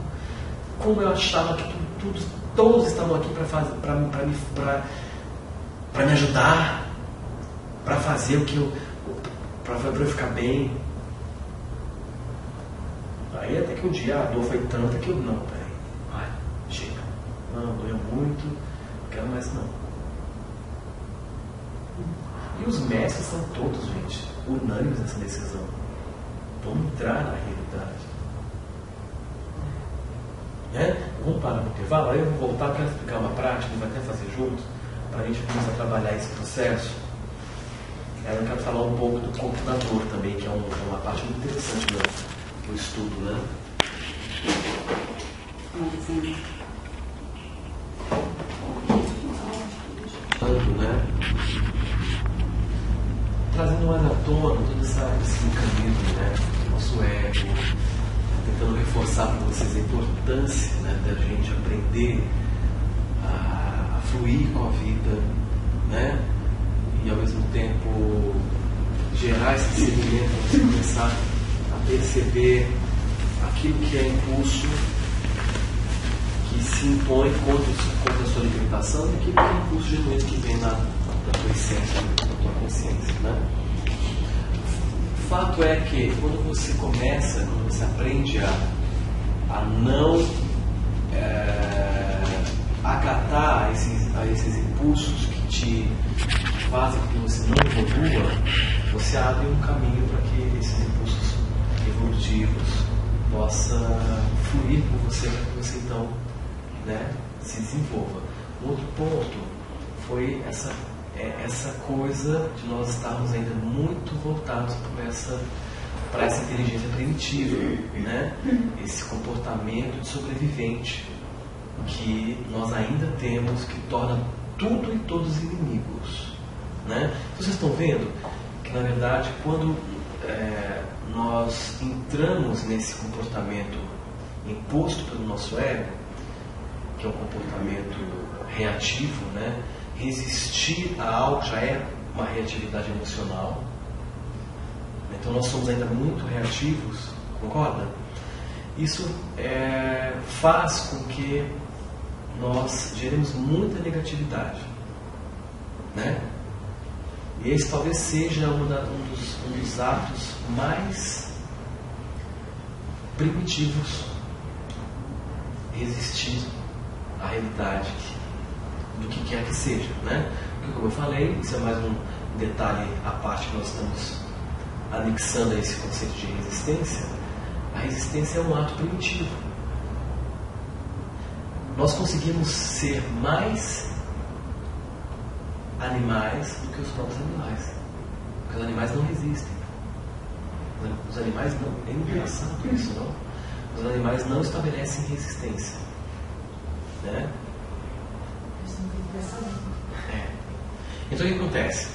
como eu achava que todos estavam aqui para me ajudar, para fazer o que para eu ficar bem. Aí até que um dia a dor foi tanta que eu, não, peraí, chega, não, doeu muito, não quero mais não. E os mestres são todos, gente, unânimes nessa decisão. Vamos entrar na realidade. Né? Vamos parar no intervalo, aí eu vou voltar, quero explicar uma prática, a gente vai até fazer junto, para a gente começar a trabalhar esse processo. Eu quero falar um pouco do corpo da dor também, que é uma parte muito interessante do estudo, né? Né? Trazendo mais à tona todo esse mecanismo, né? Do nosso ego, tentando reforçar para vocês a importância, né, da gente aprender a fluir com a vida, né? E ao mesmo tempo gerar esse discernimento, você começar a perceber aquilo que é impulso que se impõe contra a sua limitação e aquilo que é impulso genuíno que vem da tua essência, da tua consciência, né? O fato é que quando você aprende a não acatar a esses impulsos que te fazem com que você não evolua, você abre um caminho para que esses impulsos evolutivos possam fluir por você, para que você então, né, se desenvolva. Um outro ponto foi essa coisa de nós estarmos ainda muito voltados para essa inteligência primitiva, né? Esse comportamento de sobrevivente que nós ainda temos, que torna tudo e todos inimigos, né? Vocês estão vendo que, na verdade, quando nós entramos nesse comportamento imposto pelo nosso ego, que é um comportamento reativo, né? Resistir a algo já é uma reatividade emocional. Então nós somos ainda muito reativos, concorda? Isso faz com que nós geremos muita negatividade, né? E esse talvez seja um dos atos mais primitivos, resistir à realidade do que quer que seja, né? Porque, como eu falei, isso é mais um detalhe à parte que nós estamos anexando a esse conceito de resistência. A resistência é um ato primitivo. nós conseguimos ser mais animais do que os próprios animais. Porque os animais não resistem. Os animais não. É engraçado isso, não? Os animais não estabelecem resistência. Né? Então o que acontece?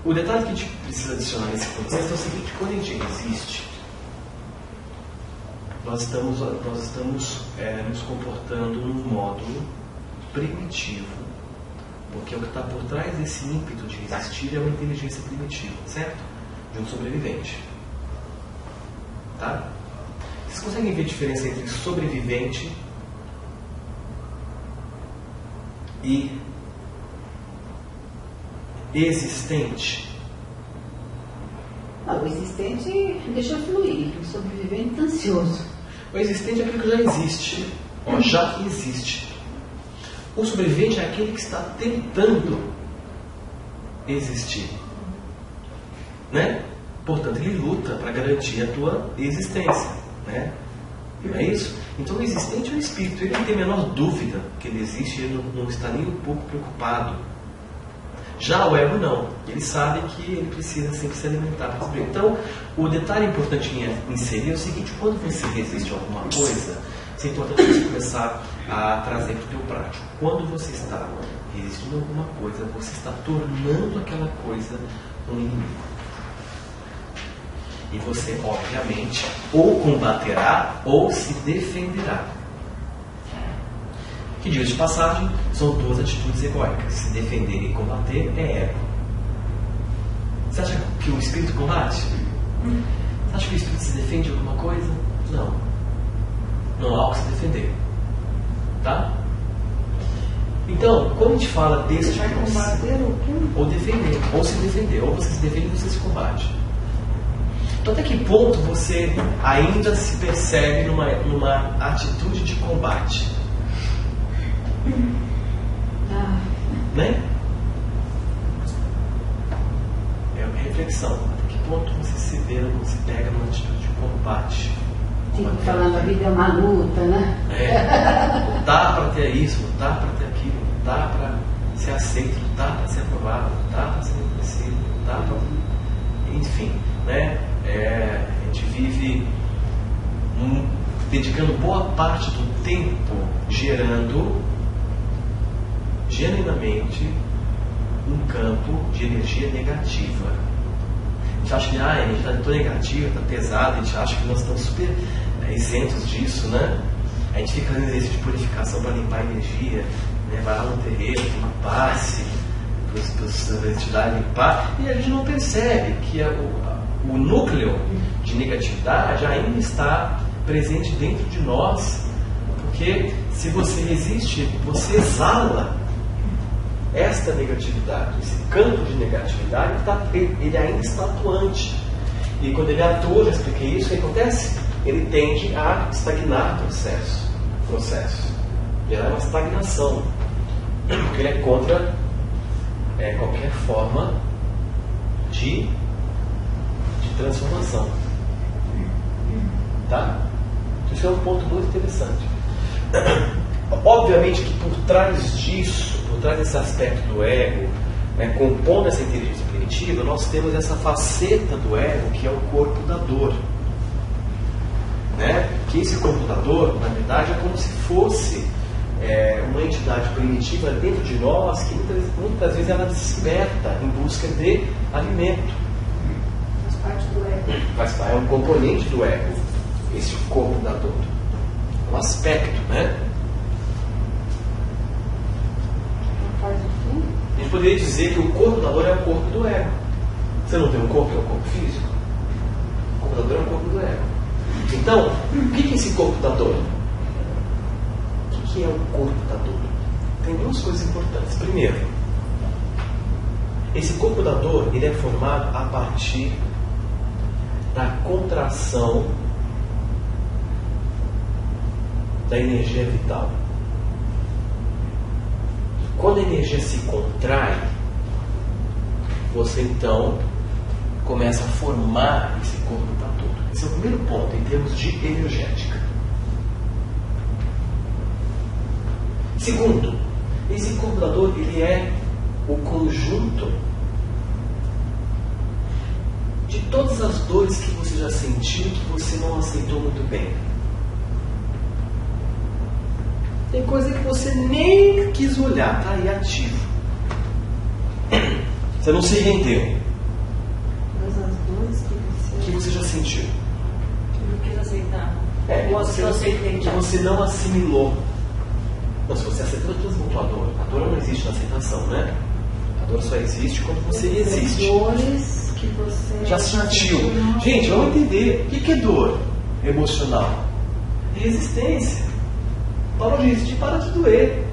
O detalhe que a gente precisa adicionar nesse contexto é o seguinte: quando a gente resiste, nós estamos nos comportando num modo primitivo, porque o que está por trás desse ímpeto de resistir é uma inteligência primitiva, certo? De um sobrevivente. Tá? Vocês conseguem ver a diferença entre sobrevivente e existente? O existente deixa fluir, o sobrevivente está ansioso. O existente é aquilo que já existe. Já existe. O sobrevivente é aquele que está tentando existir. Né? Portanto, ele luta para garantir a tua existência. Né? Não é isso? Então o existente é o espírito. Ele não tem a menor dúvida que ele existe e ele não está nem um pouco preocupado. Já o ego não. Ele sabe que ele precisa sempre se alimentar para sobreviver. Então, o detalhe importante em inserir é o seguinte: quando você resiste a alguma coisa, é importante você começar a trazer para o teu prático. Quando você está resistindo a alguma coisa, você está tornando aquela coisa um inimigo. E você, obviamente, ou combaterá ou se defenderá. Que, diga de passagem, são duas atitudes egóicas. Se defender e combater é ego. Você acha que o espírito combate? Você acha que o espírito se defende de alguma coisa? Não. Não há o que se defender. Tá? Então, quando a gente fala desse tipo de combater o quê? ou defender, ou se defender, ou você se defende ou você se combate. Então, até que ponto você ainda se percebe numa atitude de combate? Né? É uma reflexão. Até que ponto você se vê, você pega numa atitude de combate? Tipo, falando a vida é uma luta, né? Lutar para ter isso, lutar para ter aquilo, lutar para ser aceito, lutar para ser aprovado, lutar para ser reconhecido, lutar para... Enfim, né? A gente vive dedicando boa parte do tempo gerando genuinamente um campo de energia negativa. A gente acha que a energia está tão negativa, está pesada, a gente acha que nós estamos super isentos disso, né? A gente fica fazendo exercício de purificação para limpar a energia, né? Vai lá no terreiro, tem um passe para as entidades limpar, e a gente não percebe que o núcleo de negatividade ainda está presente dentro de nós, porque se você resiste, você exala esta negatividade, esse campo de negatividade, ele ainda está atuante. E quando ele atua, já expliquei isso, o que acontece? Ele tende a estagnar o processo. Ele é uma estagnação, porque ele é contra qualquer forma de transformação. Tá? Isso é um ponto muito interessante. Obviamente que por trás disso, por trás desse aspecto do ego, compondo essa inteligência primitiva, nós temos essa faceta do ego que é o corpo da dor. Né? Que esse corpo da dor, na verdade, é como se fosse uma entidade primitiva dentro de nós que muitas vezes ela desperta em busca de alimento. Faz parte do ego. É um componente do ego, esse corpo da dor. Um aspecto, né? Faz o quê? A gente poderia dizer que o corpo da dor é o corpo do ego. Você não tem um corpo que é o corpo físico? O corpo da dor é o corpo do ego. Então, o que é esse corpo da dor? O que é o corpo da dor? Tem duas coisas importantes. Primeiro, esse corpo da dor ele é formado a partir da contração da energia vital. Quando a energia se contrai, você então começa a formar esse corpo da dor. Esse é o primeiro ponto em termos de energética. Segundo, esse corpo da dor, ele é o conjunto de todas as dores que você já sentiu que você não aceitou muito bem. Tem coisa que você nem quis olhar, tá aí ativo. Você não se rendeu. Todas as dores Que você já sentiu. Eu não quis aceitar. Que Ou se eu aceitei que já. você não assimilou. Não, se você aceitou, transmutou a dor. A dor não existe na aceitação, né? A dor só existe quando você existe. dores que você Já sentiu. Gente, vamos entender. O que é dor emocional? É resistência. Parou de existir, para de doer.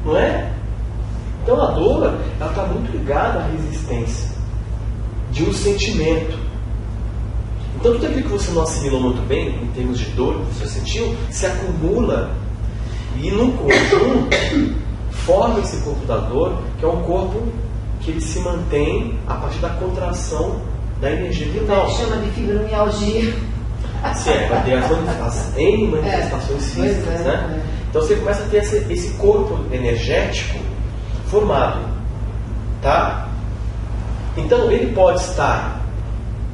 Não é? Então a dor, ela está muito ligada à resistência de um sentimento. Então tudo aquilo que você não assimilou muito bem, em termos de dor que você sentiu, se acumula. E num conjunto, forma esse corpo da dor, que é um corpo que ele se mantém a partir da contração da energia vital. Chama de fibromialgia. Sim, vai ter as N manifestações físicas, né? Então você começa a ter esse corpo energético formado, tá? Então ele pode estar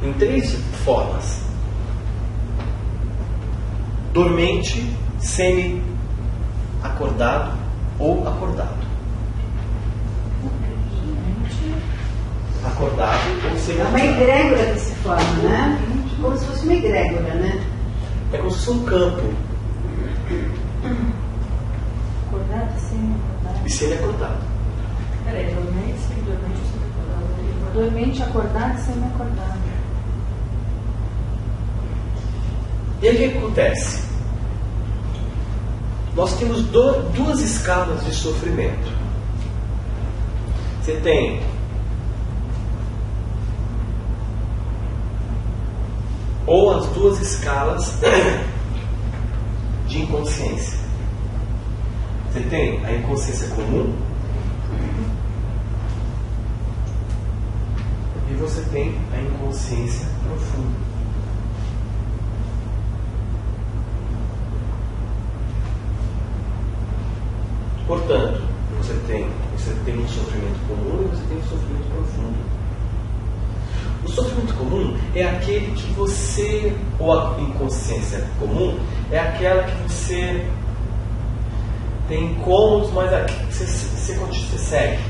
em 3 formas: dormente, semi-acordado ou acordado. Acordado ou É uma semi-acordado. egrégora que se forma, né? Como se fosse uma egrégora, né? É como se fosse um campo acordado, semi-acordado. e semi-acordado. Peraí, dormente, semi-dormente ou semi-acordado? Dormente, acordado, semi-acordado. E aí o que acontece? Nós temos 2 escalas de sofrimento. Você tem ou as 2 escalas de inconsciência. Você tem a inconsciência comum e você tem a inconsciência profunda. Portanto, você tem um sofrimento comum e você tem um sofrimento profundo. O sofrimento comum é aquele que você, ou a inconsciência comum, é aquela que você tem incômodos, mas você segue.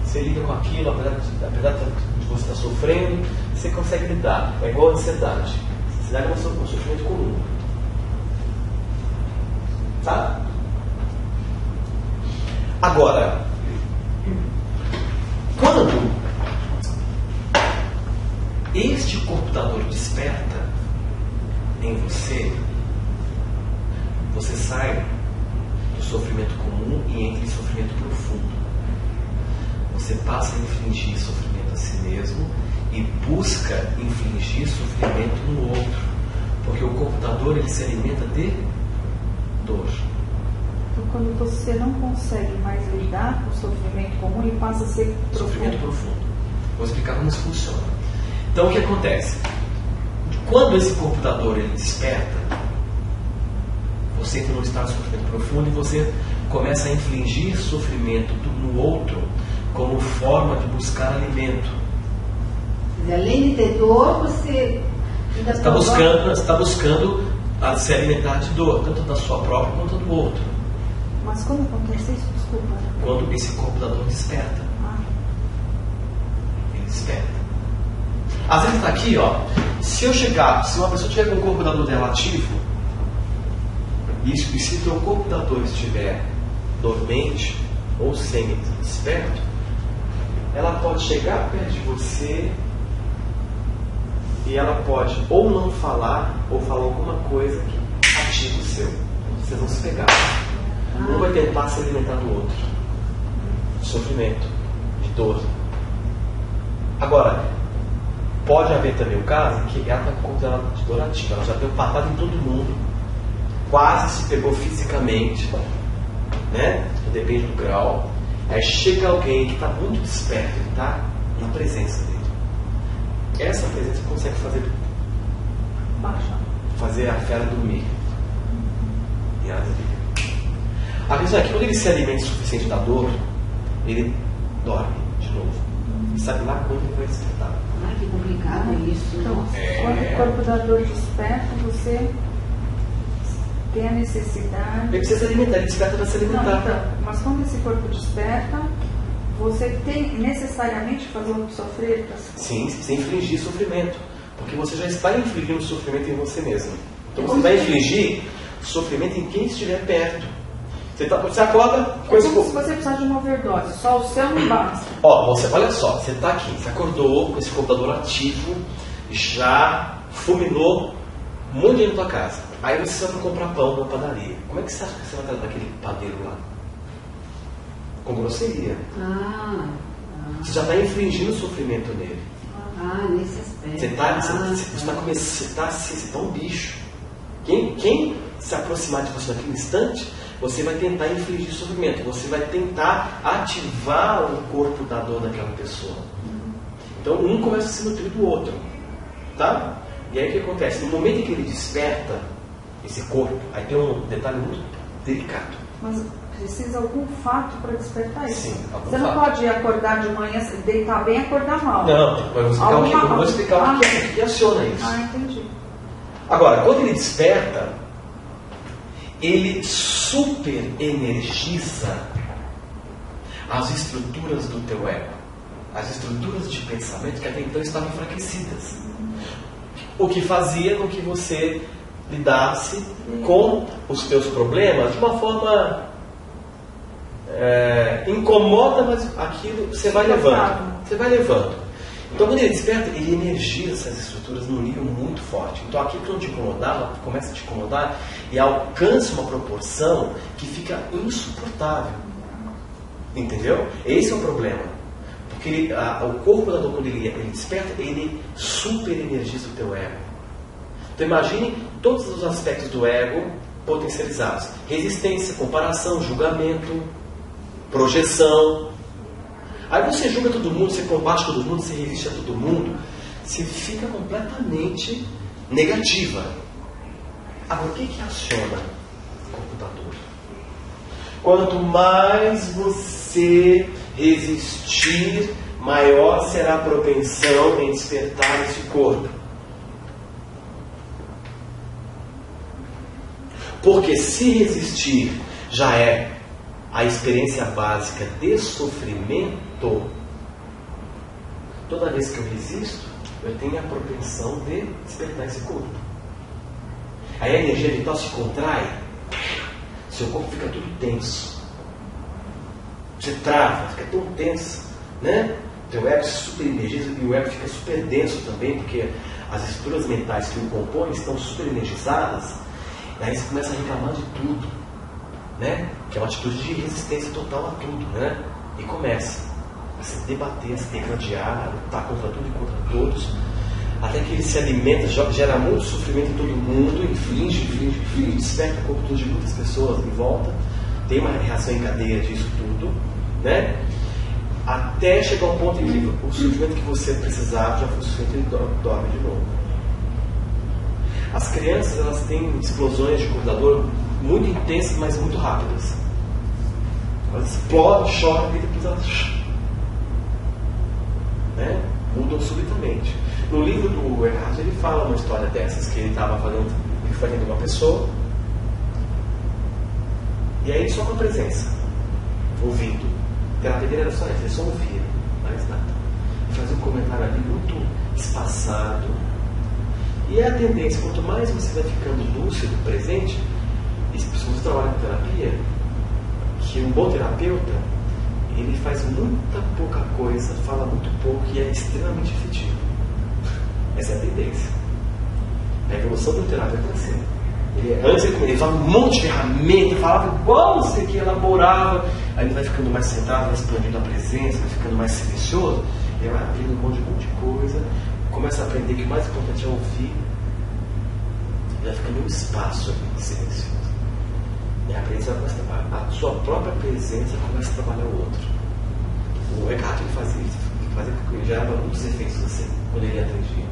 Você lida com aquilo, apesar de você estar sofrendo, você consegue lidar. É igual a ansiedade. A ansiedade é um sofrimento comum. Tá? Agora, quando este computador desperta em você, você sai do sofrimento comum e entra em sofrimento profundo. Você passa a infligir sofrimento a si mesmo e busca infligir sofrimento no outro, porque o computador ele se alimenta de dor. Então, quando você não consegue mais lidar com o sofrimento comum, ele passa a ser Sofrimento profundo. Vou explicar como isso funciona. Então, o que acontece? Quando esse computador ele desperta, você entra num estado de sofrimento profundo e você começa a infligir sofrimento no outro como forma de buscar alimento. Além de ter dor, você ainda Está buscando se alimentar de dor, tanto da sua própria quanto do outro. Mas quando acontece isso, desculpa. Quando esse computador desperta. Ele desperta. Às vezes está aqui, ó. Se uma pessoa tiver com o computador dela ativo, e se o teu computador estiver dormente ou semi-desperto, ela pode chegar perto de você e ela pode ou não falar ou falar alguma coisa que ativa o seu. Vocês vão se pegar. Um vai tentar se alimentar do outro. De sofrimento, de dor. Agora, pode haver também o caso que ela está com controle de dor ativa. Ela já deu patada em todo mundo, quase se pegou fisicamente, né? Depende do grau. Aí chega alguém que está muito desperto, ele está na presença dele. Essa presença consegue fazer a fera dormir. E ela desliga. A questão é que quando ele se alimenta o suficiente da dor, ele dorme de novo. E sabe lá quando ele vai despertar. Ai, que complicado isso. Então, quando o corpo da dor desperta, você tem a necessidade... Ele precisa se alimentar, ele desperta para se alimentar. Não, então, mas quando esse corpo desperta, você tem necessariamente que fazer um sofrer? Sim, você precisa infligir sofrimento. Porque você já está infligindo sofrimento em você mesmo. Então você vai infligir sofrimento em quem estiver perto. Você acorda com esse corpo. Se você precisar de uma overdose, só o seu não basta. Olha só, você está aqui, você acordou com esse computador ativo, já fulminou um monte de dinheiro na tua casa. Aí você vai comprar pão na padaria. Como é que você acha que você vai tratar aquele padeiro lá? Com grosseria. Você já está infligindo sofrimento nele. Nesse aspecto. Você está um bicho. Quem se aproximar de você naquele instante, você vai tentar infligir sofrimento. Você vai tentar ativar o corpo da dor daquela pessoa. Então um começa a se nutrir do outro. Tá? E aí o que acontece? No momento em que ele desperta esse corpo, aí tem um detalhe muito delicado. Mas precisa algum fato para despertar isso. Sim, você não pode acordar de manhã, deitar bem e acordar mal. Não, eu vou explicar o que aciona isso. Entendi. Agora, quando ele desperta, ele super energiza as estruturas do teu ego, as estruturas de pensamento que até então estavam enfraquecidas. O que fazia com que você lidasse com os teus problemas de uma forma incomoda, mas aquilo você vai levando. Você vai levando. Então quando ele desperta, ele energiza essas estruturas num nível muito forte. Então aquilo que não te incomodava, começa a te incomodar e alcança uma proporção que fica insuportável. Entendeu? Esse é o problema. Porque o corpo da dor, quando ele desperta, ele super energiza o teu ego. Então imagine todos os aspectos do ego potencializados. Resistência, comparação, julgamento, projeção. Aí você julga todo mundo, você combate todo mundo, você resiste a todo mundo. Você fica completamente negativa. Agora, o que aciona o computador? Quanto mais você resistir, maior será a propensão em despertar esse corpo. Porque se resistir já é a experiência básica de sofrimento, toda vez que eu resisto, eu tenho a propensão de despertar esse corpo. Aí a energia vital se contrai, seu corpo fica tudo tenso. Você trava, fica tão tenso, né? Teu ego se super energiza e o ego fica super denso também, porque as estruturas mentais que o compõem estão super energizadas. Aí você começa a reclamar de tudo, né? Que é uma atitude de resistência total a tudo, né? E começa a se debater, a se degladiar, a lutar contra tudo e contra todos, até que ele se alimenta, gera muito sofrimento em todo mundo, inflige, desperta o corpo de muitas pessoas em volta, tem uma reação em cadeia disso tudo, né? Até chegar ao ponto em que o sofrimento que você precisava já foi suficiente e dorme de novo. As crianças, elas têm explosões de computador muito intensas, mas muito rápidas. Elas explodem, choram e depois elas mudam subitamente. No livro do Eckhart, ele fala uma história dessas, que ele estava fazendo uma pessoa, e aí só com a presença, ouvindo. A terapia dele era só isso, ele só ouvia, mais nada. Ele fazia um comentário ali muito espaçado. E é a tendência, quanto mais você vai ficando lúcido, presente, e se você trabalha com terapia, que um bom terapeuta, ele faz muita pouca coisa, fala muito pouco e é extremamente efetivo. Essa é a tendência. A evolução do terapeuta é assim. Antes ele usava um monte de ferramenta, falava igual não sei o que, elaborava, aí ele vai ficando mais centrado, vai expandindo a presença, vai ficando mais silencioso, ele vai abrindo um monte de coisa, começa a aprender que o mais importante é ouvir, e vai ficando um espaço ali, silencioso. E a presença começa a trabalhar, a sua própria presença começa a trabalhar o outro. O Eckhart fazia isso, porque ele gerava muitos efeitos assim, quando ele atendia.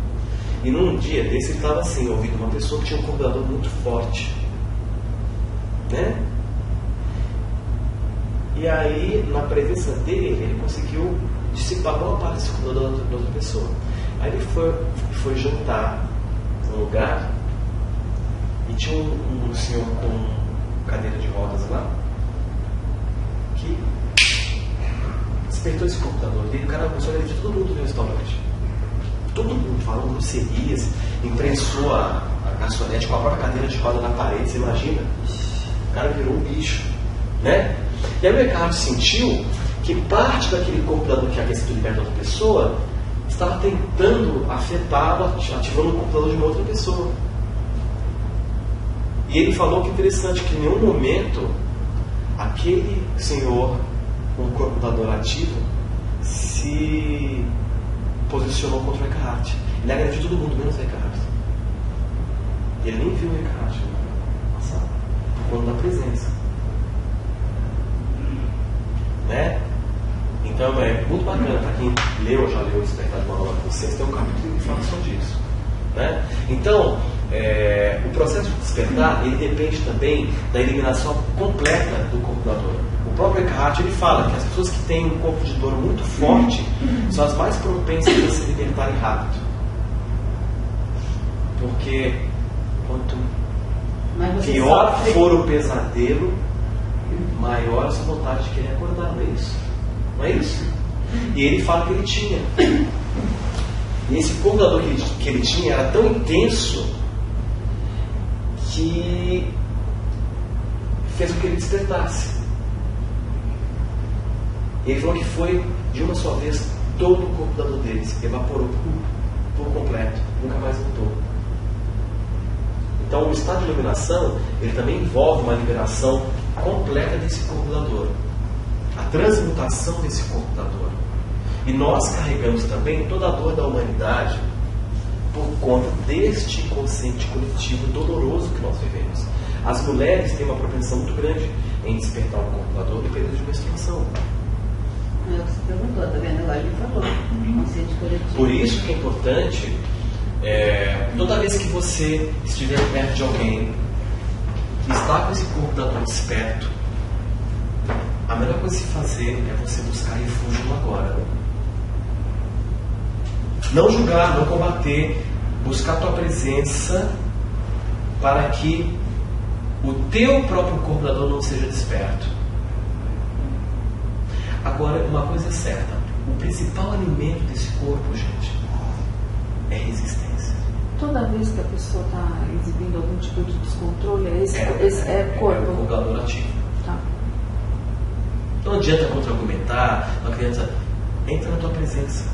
E num dia desse ele estava assim, ouvindo uma pessoa que tinha um computador muito forte, né? E aí, na presença dele, ele conseguiu dissipar boa parte desse computador da outra pessoa. Aí ele foi jantar num lugar e tinha um senhor com cadeira de rodas lá que despertou esse computador dele. O cara começou a agredir todo mundo no restaurante. Todo mundo falando grosserias, imprensou a garçonete com a própria cadeira de roda na parede, você imagina? O cara virou um bicho, né? E aí o Eckhart sentiu que parte daquele computador que havia sido liberto da outra pessoa estava tentando afetá-lo, ativando o computador de uma outra pessoa. E ele falou que interessante, que em nenhum momento aquele senhor com o computador ativo se posicionou contra o Eckhart. Ele agrediu todo mundo, menos o Eckhart. Ele nem viu o Eckhart passar, por conta da presença. Né? Então é muito bacana para quem leu ou já leu o Despertar de uma Nova Consciência, tem um capítulo que fala só disso. Né? Então, o processo de despertar, ele depende também da eliminação completa do computador. O próprio Eckhart, ele fala que as pessoas que têm um corpo de dor muito forte são as mais propensas a se libertarem rápido. Porque quanto pior for o pesadelo, maior a sua vontade de querer acordar, não é isso? Não é isso? E ele fala que ele tinha. E esse computador que ele tinha era tão intenso que fez com que ele despertasse. Ele falou que foi, de uma só vez, todo o computador dele se evaporou por completo, nunca mais voltou. Então, o estado de iluminação, ele também envolve uma liberação completa desse computador, a transmutação desse computador. E nós carregamos também toda a dor da humanidade por conta deste inconsciente coletivo doloroso que nós vivemos. As mulheres têm uma propensão muito grande em despertar o computador no período de menstruação. É o que você perguntou, tá vendo? Agora ele falou, inconsciente coletivo. Por isso que é importante, toda vez que você estiver perto de alguém que está com esse computador desperto, a melhor coisa a se fazer é você buscar refúgio no agora. Não julgar, não combater, buscar a tua presença para que o teu próprio computador não seja desperto. Agora, uma coisa é certa, o principal alimento desse corpo, gente, é resistência. Toda vez que a pessoa está exibindo algum tipo de descontrole, é corpo. É o computador ativo. Tá. Não adianta contra-argumentar, não adianta. Entra na tua presença.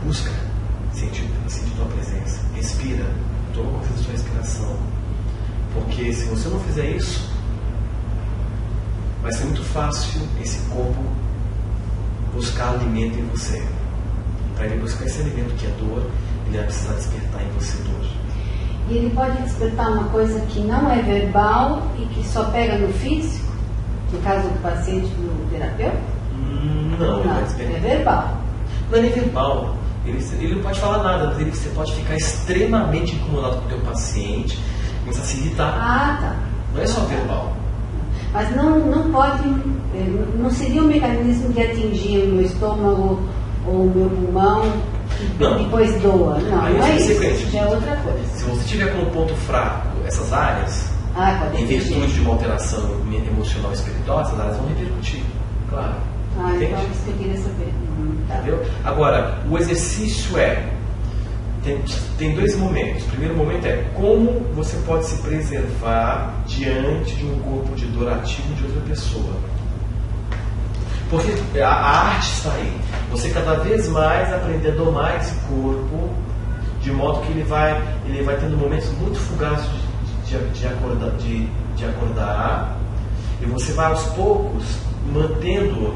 Busca sentir tua presença. Respira. Toma consciência da sua respiração. Porque se você não fizer isso, vai ser muito fácil esse corpo buscar alimento em você. Para ele buscar esse alimento que é dor, ele vai precisar despertar em você dor. E ele pode despertar uma coisa que não é verbal e que só pega no físico? No caso do paciente do terapeuta? Não, ele vai despertar. É verbal. Não é nem verbal. Ele não pode falar nada, mas você pode ficar extremamente incomodado com o teu paciente, começar a se irritar. Ah, tá. Não é só verbal. Mas não pode, não seria um mecanismo de atingir o meu estômago ou o meu pulmão e depois doa. Não, aí não é isso. Isso já é outra coisa. Se você tiver como ponto fraco essas áreas, em virtude de uma alteração emocional e espiritual, essas áreas vão repercutir. Claro. Então é isso que eu queria saber. Tá. Entendeu? Agora, o exercício tem dois momentos. O primeiro momento é como você pode se preservar diante de um corpo de dor ativo de outra pessoa. Porque a arte está aí. Você cada vez mais aprender a domar esse corpo, de modo que ele vai tendo momentos muito fugazes de acordar, e você vai aos poucos mantendo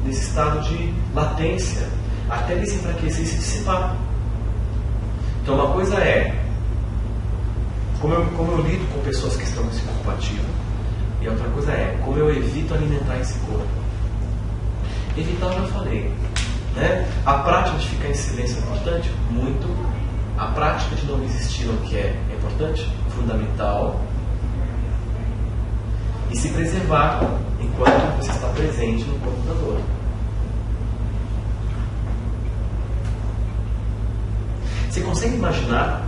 nesse estado de latência até ele se enfraquecer e se dissipar. Então uma coisa é como eu lido com pessoas que estão nesse corpo ativo, e a outra coisa é como eu evito alimentar esse corpo. Evitar, eu já falei, né? A prática de ficar em silêncio é importante? Muito. A prática de não resistir ao que é importante? Fundamental. E se preservar enquanto você está presente no computador. Você consegue imaginar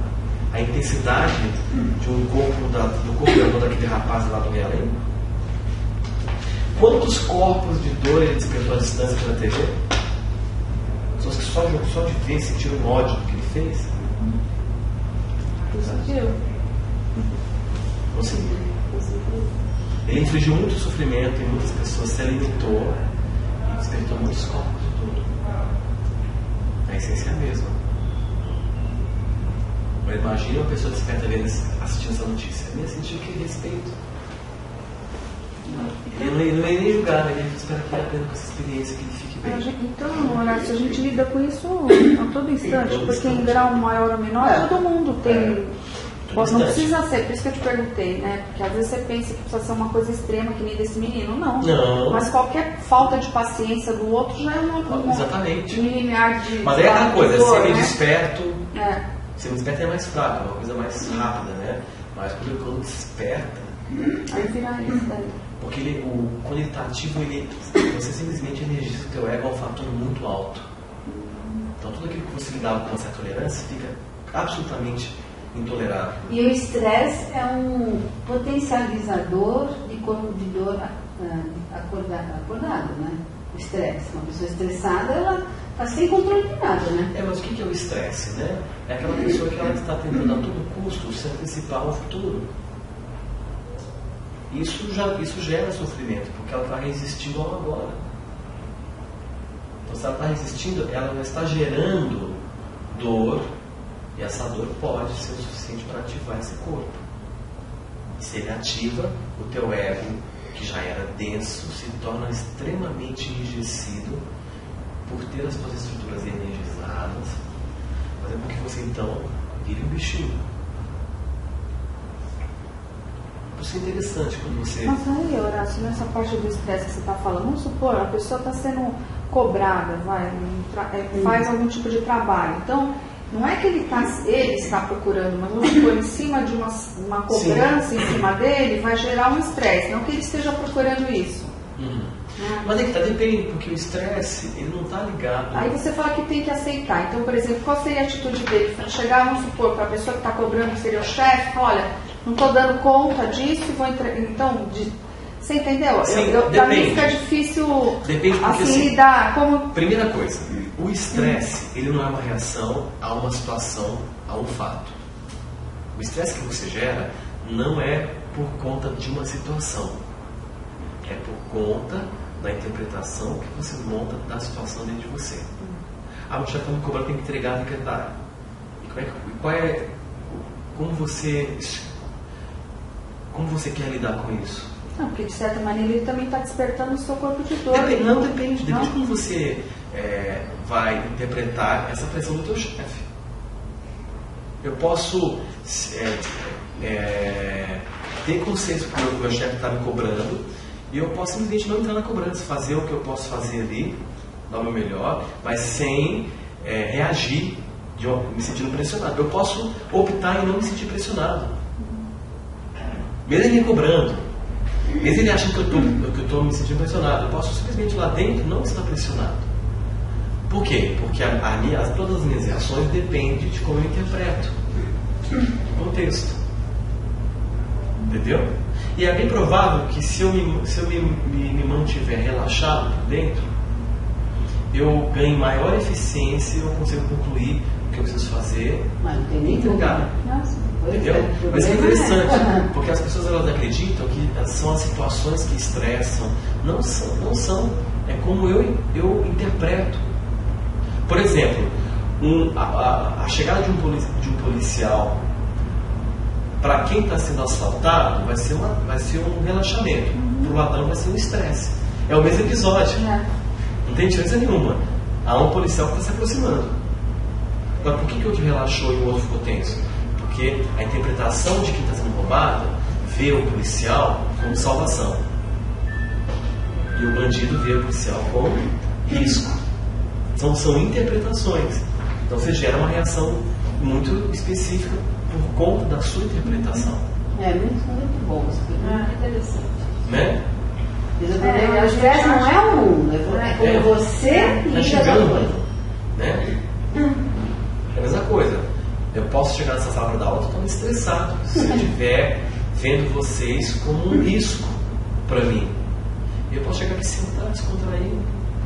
a intensidade de um corpo do computador daquele rapaz lá do Belém? Quantos corpos de dor ele despertou à distância pela TV? Pessoas que só de ver sentiram um ódio do que ele fez? Conseguiu. Conseguiu. Ele infligiu muito sofrimento em muitas pessoas, se limitou e despertou muitos corpos de dor. A essência é a mesma. Mas imagina uma pessoa desperta assistindo essa notícia. Ele ia sentir aquele respeito. Ele não é nem julgar, né? Ele espera que ele aprenda com essa experiência, que ele fique bem. Então, Horácio, a gente lida com isso a todo instante, porque em grau maior ou menor, todo mundo tem. Não precisa ser, por isso que eu te perguntei, né? Porque às vezes você pensa que precisa ser uma coisa extrema, que nem desse menino. Não. Mas qualquer falta de paciência do outro já é exatamente. Um limiar de. Mas é aquela coisa, ser meio desperto. Ser desperto é mais fraco, é uma coisa mais rápida, né? Mas quando desperta. Aí vira isso daí. Porque quando ele está ativo, você simplesmente energiza o teu ego a um fator muito alto. Então tudo aquilo que você lidava com uma certa tolerância fica absolutamente intolerável. E o estresse é um potencializador de dor acordado, né? O estresse. Uma pessoa estressada, ela está sem controle de nada, né? Mas o que é o estresse, né? É aquela pessoa que ela está tentando a todo custo se antecipar ao futuro. Isso gera sofrimento, porque ela está resistindo ao agora. Então, se ela está resistindo, ela já está gerando dor, e essa dor pode ser o suficiente para ativar esse corpo. E se ele ativa, o teu ego, que já era denso, se torna extremamente enrijecido por ter as suas estruturas energizadas, mas é porque você então vira um bichinho. Isso é interessante quando você... Mas aí, Horácio, nessa parte do estresse que você está falando, vamos supor, a pessoa está sendo cobrada, faz algum tipo de trabalho. Então, não é que ele está procurando, mas vamos supor, em cima de uma cobrança em cima dele, vai gerar um estresse. Não que ele esteja procurando isso. Mas é que depende, porque o estresse, ele não está ligado... Aí você fala que tem que aceitar. Então, por exemplo, qual seria a atitude dele? Chegar, vamos supor, para a pessoa que está cobrando, que seria o chefe, fala, olha, não estou dando conta disso, vou entrar... Então, você entendeu? Para mim fica difícil assim, lidar. Como... Primeira coisa, o estresse, ele não é uma reação a uma situação, a um fato. O estresse que você gera não é por conta de uma situação. É por conta da interpretação que você monta da situação dentro de você. O chefe está me cobrando, tem que entregar a secretária. E como você quer lidar com isso? Não, porque de certa maneira ele também está despertando o seu corpo de dor. Depende de como você vai interpretar essa pressão do teu chefe. Eu posso ter consciência que o meu chefe está me cobrando, e eu posso simplesmente não entrar na cobrança, fazer o que eu posso fazer ali, dar o meu melhor, mas sem reagir, me sentindo pressionado. Eu posso optar em não me sentir pressionado. Mesmo ele me cobrando, mesmo ele achando que eu estou me sentindo pressionado, eu posso simplesmente lá dentro não estar pressionado. Por quê? Porque todas as minhas reações dependem de como eu interpreto o contexto. Entendeu? E é bem provável que se eu me mantiver relaxado por dentro, eu ganho maior eficiência e eu consigo concluir o que eu preciso fazer e entregar. Entendeu? Mas é interessante, porque as pessoas elas acreditam que são as situações que estressam. Não são. É como eu interpreto. Por exemplo, a chegada de um policial, para quem está sendo assaltado, vai ser um relaxamento. Para o ladrão vai ser um estresse. É o mesmo episódio. Não tem diferença nenhuma. Há um policial que está se aproximando. Mas por que outro relaxou e o outro ficou tenso? Porque a interpretação de quem está sendo roubado vê o policial como salvação. E o bandido vê o policial como risco. Então são interpretações. Então você gera uma reação muito específica por conta da sua interpretação. Muito bom. Isso foi muito interessante. Né? O estresse não é o mundo, é como você lida com a coisa. Né? É a mesma coisa. Eu posso chegar nessa sala da aula totalmente estressado se eu estiver vendo vocês como um risco para mim. Eu posso chegar aqui sentar, descontrair,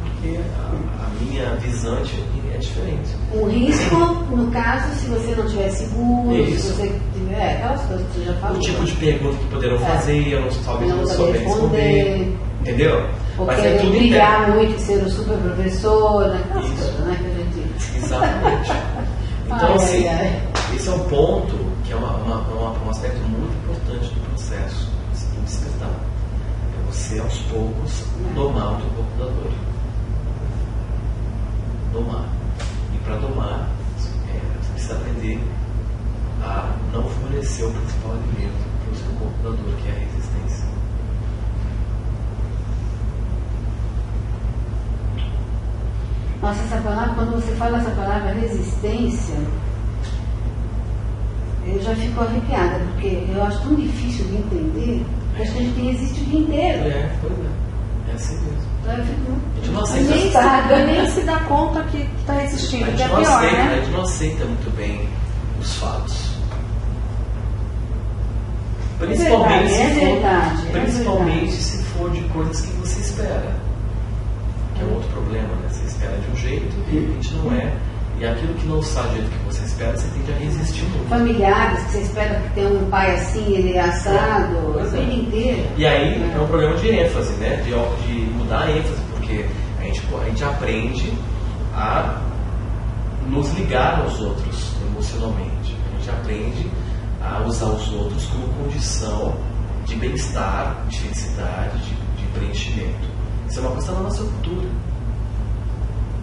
porque a minha visão é diferente. O risco, no caso, se você não tiver seguro, se você tiver aquelas coisas que você já falou. O tipo de pergunta que poderão fazer, eu talvez não souber responder. Entendeu? Ou querer brigar muito e ser o super professor, aquelas coisas, né, que a gente... Exatamente. Então, assim, esse é um ponto que é um aspecto muito importante do processo do despertar. É você, aos poucos, domar o teu corpo da dor. Domar. E para domar, você precisa aprender a não fornecer o principal alimento para o seu corpo da dor, que é a resistência. Nossa, essa palavra, quando você fala essa palavra resistência, eu já fico arrepiada, porque eu acho tão difícil de entender, que acho que a gente resiste o dia inteiro. Pois é. É assim mesmo. Então eu fico... A gente não aceita. Nem se dá conta que está resistindo, A que é gente, pior, aceita, né? a gente não aceita muito bem os fatos. Principalmente se for de coisas que você espera. Que é um outro problema, né? Você espera de um jeito e de repente não é. E aquilo que não sai do jeito que você espera, você tende a resistir muito. Familiares que você espera que tenha um pai assim, ele é assado, a vida inteira. E aí é um problema de ênfase, né? De mudar a ênfase, porque a gente aprende a nos ligar aos outros emocionalmente. A gente aprende a usar os outros como condição de bem-estar, de felicidade, de preenchimento. Isso é uma coisa da nossa cultura.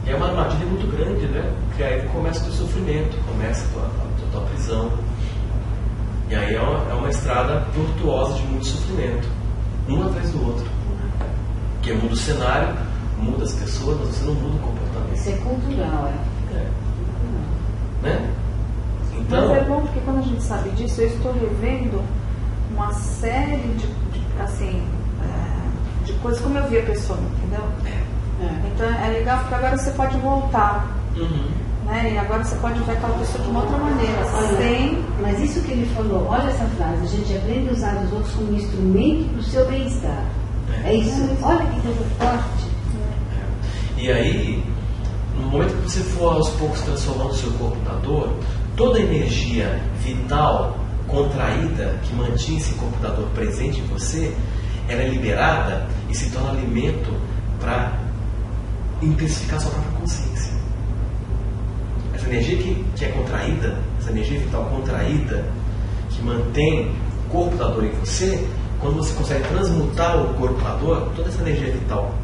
E é uma armadilha muito grande, né? Porque aí começa o teu sofrimento, começa a tua prisão. E aí é uma estrada tortuosa de muito sofrimento, um atrás do outro. Porque muda o cenário, muda as pessoas, mas você não muda o comportamento. Isso é cultural, Né? Então, mas é bom porque quando a gente sabe disso, eu estou revendo uma série de coisas como eu vi a pessoa, entendeu? Então é legal porque agora você pode voltar. Né? E agora você pode ver aquela pessoa de uma outra maneira. Mas isso que ele falou, olha essa frase, a gente aprende a usar os outros como instrumento para o seu bem-estar. É isso. Olha que coisa forte. E aí, no momento que você for aos poucos transformando o seu corpo da dor, toda a energia vital contraída que mantinha esse corpo da dor presente em você, ela é liberada e se torna alimento para intensificar a sua própria consciência. Essa energia que é contraída, essa energia vital contraída, que mantém o corpo da dor em você, quando você consegue transmutar o corpo da dor, toda essa energia vital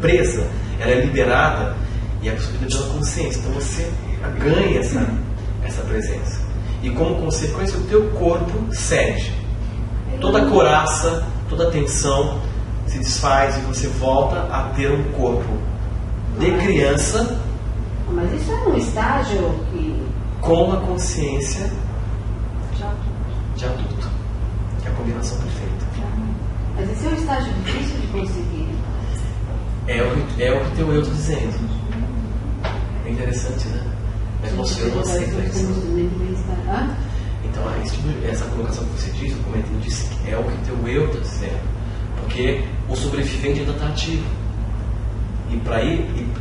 presa, ela é liberada e é absorvida pela consciência. Então você ganha essa presença. E como consequência, o teu corpo cede. Toda a couraça, toda a tensão se desfaz e você volta a ter um corpo de criança. Mas isso é um estágio que... com a consciência de adulto. Que é a combinação perfeita. Mas esse é um estágio difícil de conseguir. É o que teu eu está dizendo. É interessante, né? Mas você não aceita isso. Então, essa colocação que você diz, o comentário disse que é o que teu eu está dizendo. Porque o sobrevivente ainda está ativo.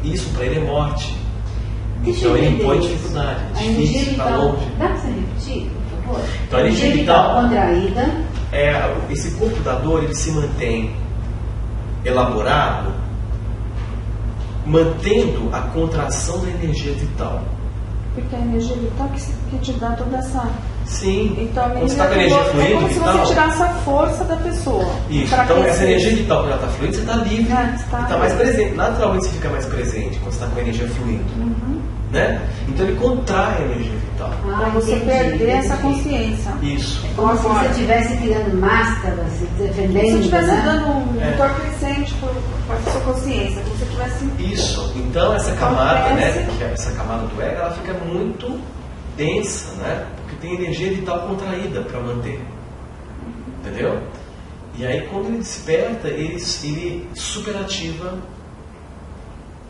E isso para ele é morte. Então ele impõe dificuldade. É difícil, está longe. Dá para você repetir, por favor? Então a energia vital contraída. Esse corpo da dor, ele se mantém elaborado, mantendo a contração da energia vital. Porque a energia vital que te dá toda essa... Sim. Então, quando você está com a energia fluida, é como se vital, você tirasse a força da pessoa. Isso. Então essa energia vital, quando ela está fluida, você está livre. Está mais presente. Naturalmente você fica mais presente quando você está com a energia fluindo. Né? Então ele contrai a energia vital. Para você perder essa consciência. Isso. É como se você estivesse tirando máscara, se defendendo. Se você estivesse né? dando um entorpecente para a sua consciência, como se você tivesse... Isso. Então essa camada, né, que é essa camada do ego, ela fica muito densa, né? Porque tem energia vital contraída para manter. Entendeu? E aí, quando ele desperta, ele superativa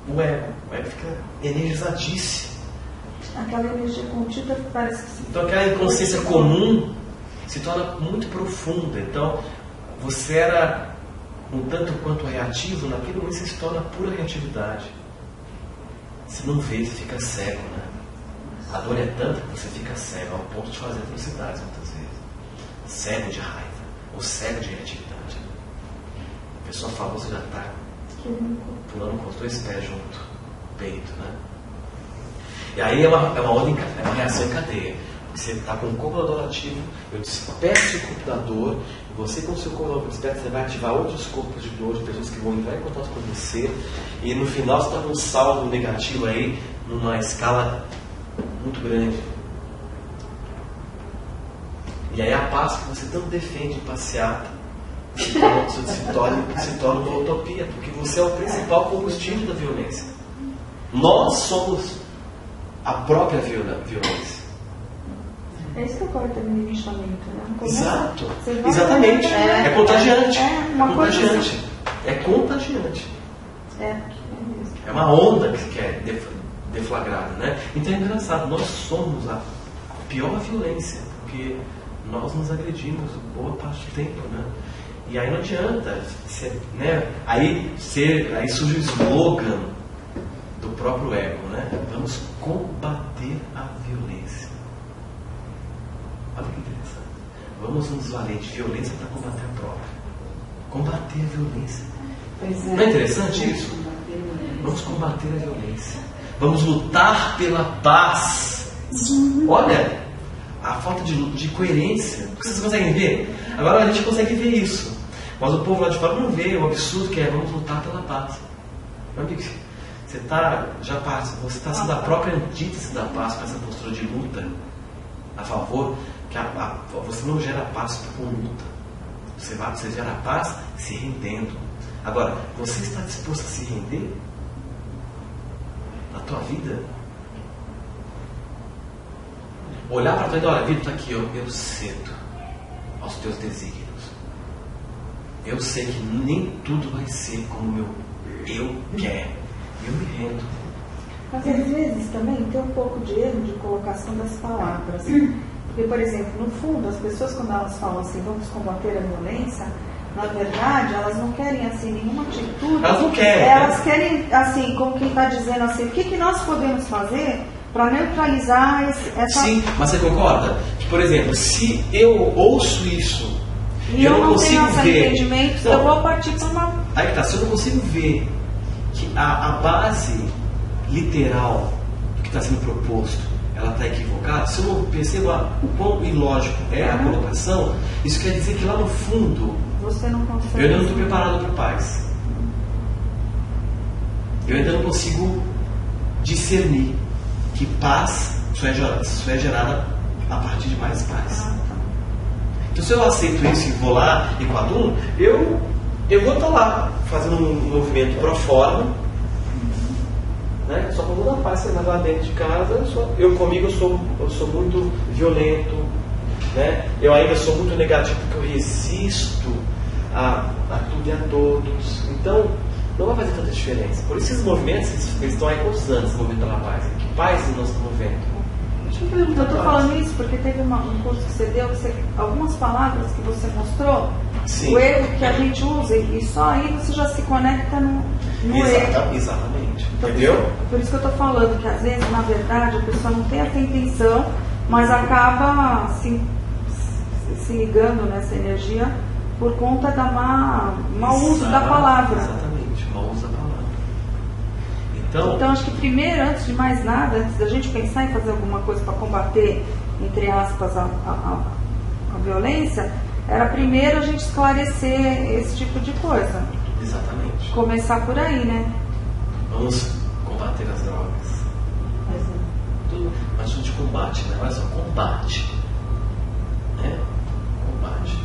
o ego. O ego fica energizadíssimo. Aquela energia contida parece que se... Então, aquela inconsciência comum se torna muito profunda. Então, você era um tanto quanto reativo, naquele momento você se torna pura reatividade. Você não vê, você fica cego, né? A dor é tanta que você fica cego, ao ponto de fazer atrocidades muitas vezes. Cego de raiva, ou cego de reatividade. A pessoa fala, você já está pulando com os 2 pés junto, peito, né? E aí é uma reação em cadeia. Você está com um corpo da dor ativo, eu desperto o corpo da dor, e você com o seu corpo da dor desperta, você vai ativar outros corpos de dor, de pessoas que vão entrar em contato com você, e no final você está com um saldo negativo aí, numa escala muito grande. E aí a paz que você tanto defende em passeata se torna uma utopia, porque você é o principal combustível da violência. Nós somos a própria violência. É isso que ocorre também no linchamento, né? Exato. Exatamente. É contagiante. É contagiante. É uma onda que é deflagrada, né? Então é engraçado, nós somos a pior violência, porque nós nos agredimos boa parte do tempo, né? E aí não adianta, né? Aí surge o slogan do próprio ego, né? Vamos combater a violência. Olha que interessante. Vamos nos valer de violência para combater a própria. Combater a violência. Não é interessante isso? Vamos combater a violência. Vamos lutar pela paz. Olha a falta de coerência. Vocês conseguem ver? Agora a gente consegue ver isso. Mas o povo lá de fora não vê o absurdo que é vamos lutar pela paz. Meu amigo, você está sendo a própria antítese da paz com essa postura de luta a favor, que você não gera paz com luta. Você gera paz se rendendo. Agora, você está disposto a se render na tua vida? Olhar para a tua vida, olha, vida está aqui, eu cedo aos teus desígnios. Eu sei que nem tudo vai ser como eu quero. Eu me rendo. Mas às vezes também tem um pouco de erro de colocação das palavras. Porque, por exemplo, no fundo, as pessoas quando elas falam assim, vamos combater a violência, na verdade, elas não querem assim nenhuma atitude. Elas não querem. Elas querem, assim, como quem está dizendo assim, o que nós podemos fazer para neutralizar essa... Sim, mas você concorda? Que, por exemplo, se eu ouço isso e eu não consigo tenho ver... entendimento, eu vou partir para uma... Aí tá, se eu não consigo ver que a base literal do que está sendo proposto, ela está equivocada, se eu não percebo o quão ilógico é a colocação, isso quer dizer que lá no fundo você não consegue... eu ainda não estou preparado para paz. Eu ainda não consigo discernir que paz só é gerada a partir de mais paz. Então, se eu aceito isso e vou lá e coaduno, eu vou estar lá fazendo um movimento pro forma, né? Só que eu vou dar paz, você vai lá dentro de casa, comigo eu sou muito violento, né? Eu ainda sou muito negativo porque eu resisto a tudo e a todos. Então, não vai fazer tanta diferença. Por isso esses movimentos, eles estão aí quantos anos, esse movimento pela paz? Que paz nós estamos movendo? Eu estou falando isso porque teve um curso que você deu, algumas palavras que você mostrou, sim, o erro que a gente usa, e só aí você já se conecta no erro. Exatamente. Então, entendeu? Por isso que eu estou falando que às vezes, na verdade, a pessoa não tem essa intenção, mas acaba se ligando nessa energia por conta da mau uso da palavra. Exatamente, mau uso da palavra. Então, acho que primeiro, antes de mais nada, antes da gente pensar em fazer alguma coisa para combater, entre aspas, a violência, era primeiro a gente esclarecer esse tipo de coisa. Exatamente. Começar por aí, né? Vamos combater as drogas. Mas a gente combate, né? Olha só, combate. Né? Combate.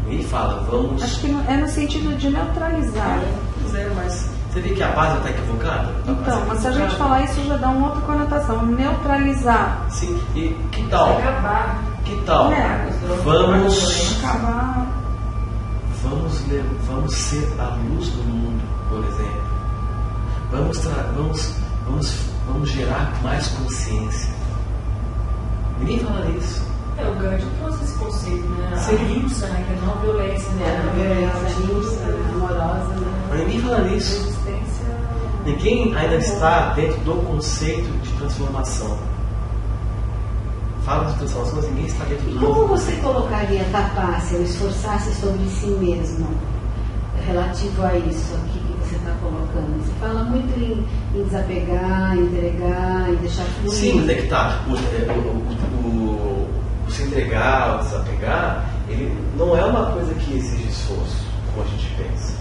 E fala, vamos... Acho que é no sentido de neutralizar. Mas... Você vê que a base está equivocada? Então, mas se a gente falar isso já dá uma outra conotação. Neutralizar. Sim, e que tal? Acabar. Que tal? Vamos acabar. vamos ser a luz do mundo, por exemplo. Vamos gerar mais consciência. Ninguém fala isso. O Gandhi trouxe esse conceito, né? A Sim. ahimsa, né? Que é não violência, né? A violência amorosa, né? Mas ninguém fala nisso. Resistência. Ninguém ainda está dentro do conceito de transformação. Fala de transformação, mas ninguém está dentro E do como você colocaria tapasse ou esforçar-se sobre si mesmo relativo a isso aqui que você está colocando? Você fala muito em desapegar, entregar, em deixar fluir. Sim, mas é que tá. O se entregar, o desapegar, ele não é uma coisa que exige esforço, como a gente pensa.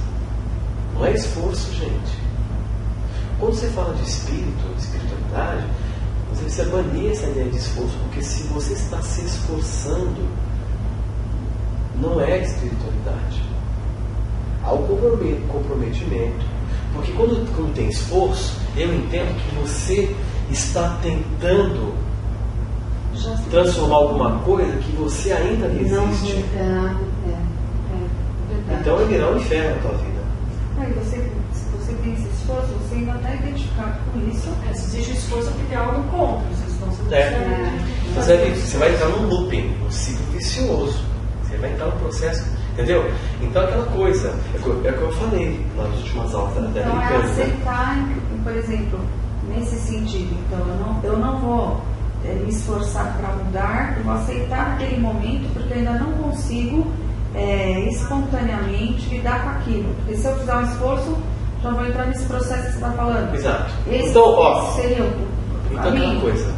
Não é esforço, gente. Quando você fala de espírito, de espiritualidade, você precisa banir essa ideia de esforço, porque se você está se esforçando, não é espiritualidade. Há o comprometimento. Porque quando tem esforço, eu entendo que você está tentando transformar alguma coisa que você ainda resiste. Verdade. Então vai virar um inferno na tua vida. Se você tem esse esforço, você ainda está identificado com isso. Se existe esforço, é porque tem algo contra. Vocês estão sendo Mas é isso, você vai entrar num looping, num ciclo vicioso. Você vai entrar num processo, entendeu? Então aquela coisa, é o que eu falei nas últimas aulas da Então é Americana. aceitar, por exemplo, nesse sentido. Então eu não vou me esforçar para mudar, eu vou aceitar aquele momento, porque eu ainda não consigo espontaneamente lidar com aquilo. Porque se eu fizer um esforço, já vou entrar nesse processo que você está falando. Exato. Esse Então, seria o então caminho. aquela coisa,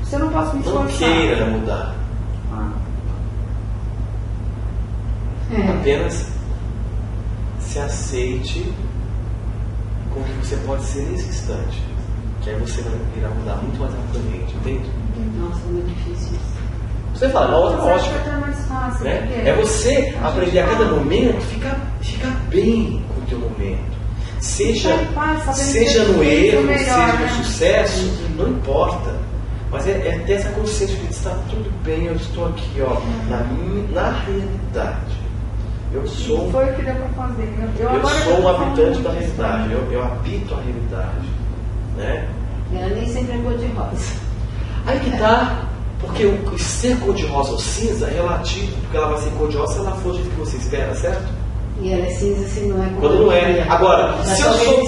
Se eu não posso me não esforçar. queira mudar. Apenas se aceite com o que você pode ser nesse instante. Que aí você irá mudar muito mais rapidamente, entende? Nossa, é muito difícil isso. Você fala, uma outra Mas acho ótica. que é mais fácil. Né? porque É você a aprender gente a cada fala. momento, ficar bem com o teu momento. Seja Sabendo no que erro, melhor, seja no né? sucesso, não importa. Mas é ter essa consciência de que está tudo bem, eu estou aqui, ó, na realidade. Eu sou Foi o que deu para fazer. um tô falando habitante da disso, realidade, né? eu habito a realidade. Né? Ela nem sempre é cor-de-rosa. Aí que tá, porque o ser cor-de-rosa ou cinza é relativo, porque ela vai ser cor-de-rosa se ela for do jeito que você espera, certo? E ela é cinza se não é Quando não é. Agora, se eu sou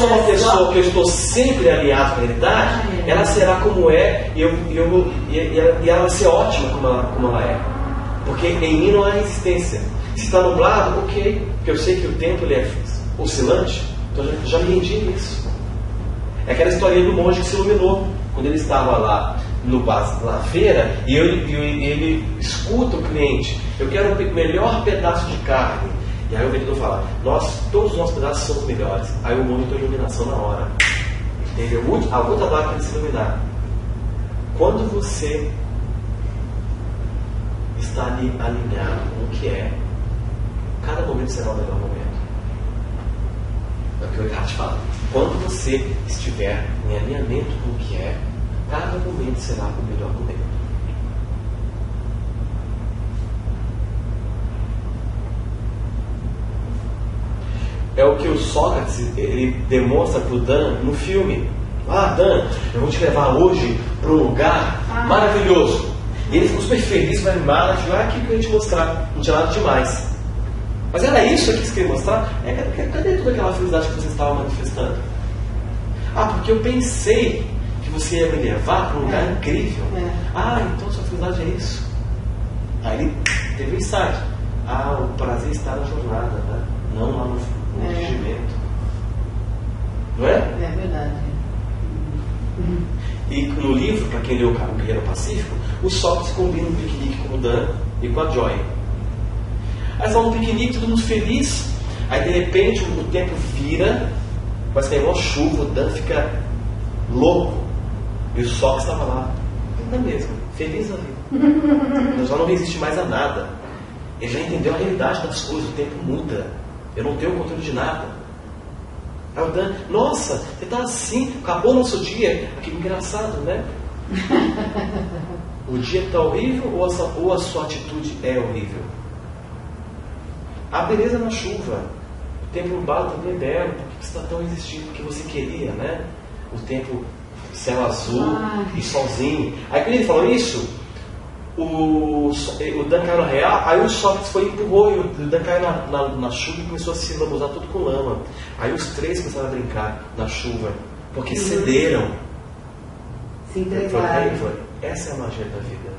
uma pessoa que eu estou sempre alinhado com a realidade, ela será como é e ela vai ser ótima como ela é. Porque em mim não há resistência. Se está nublado, ok, porque eu sei que o tempo ele é oscilante, então já me rendi nisso. É aquela historinha do monge que se iluminou quando ele estava lá na feira e ele escuta o cliente: eu quero o melhor pedaço de carne. E aí o vendedor fala: todos os nossos pedaços são os melhores. Aí o monge tem iluminação na hora. Entendeu? A outra data para ele se iluminar. Quando você está ali alinhado com o que é, cada momento será o melhor momento. É o que o Eckhart fala. Quando você estiver em alinhamento com o que é, cada momento será o melhor momento. É o que o Sócrates ele demonstra para o Dan no filme. Dan, eu vou te levar hoje para um lugar maravilhoso. E ele ficou super feliz, vai animado, aqui que eu ia te mostrar. Não tinha nada demais. Mas era isso aqui que você queria mostrar? Cadê toda aquela felicidade que você estava manifestando? Porque eu pensei que você ia me levar para um lugar incrível. Então sua felicidade é isso. Aí ele teve um insight. O prazer está na jornada, né? Não lá no dirigimento. Não é? É verdade. E no livro, para quem leu O Guerreiro Pacífico, o Sócrates combina um piquenique com o Dan e com a Joy. Aí estão no piquenique, todo mundo feliz. Aí de repente o tempo vira, vai sair uma chuva, o Dan fica louco. E o Sócrates estava lá, ainda mesmo, feliz ali. Ele já não resiste mais a nada. Ele já entendeu a realidade das coisas, o tempo muda. Eu não tenho controle de nada. Aí o Dan, nossa, você está assim, acabou o nosso dia. Que engraçado, né? O dia está horrível ou a sua atitude é horrível? A beleza na chuva. O tempo nublado também é belo. Por que você está tão resistindo? Porque você queria, né? O tempo, céu azul e solzinho. Aí quando ele falou isso, o Dan caiu na real, aí o Sócrates foi e empurrou, e o Dan caiu na chuva e começou a se lambuzar tudo com lama. Aí os três começaram a brincar na chuva, porque cederam. Se entregaram. Essa é a magia da vida.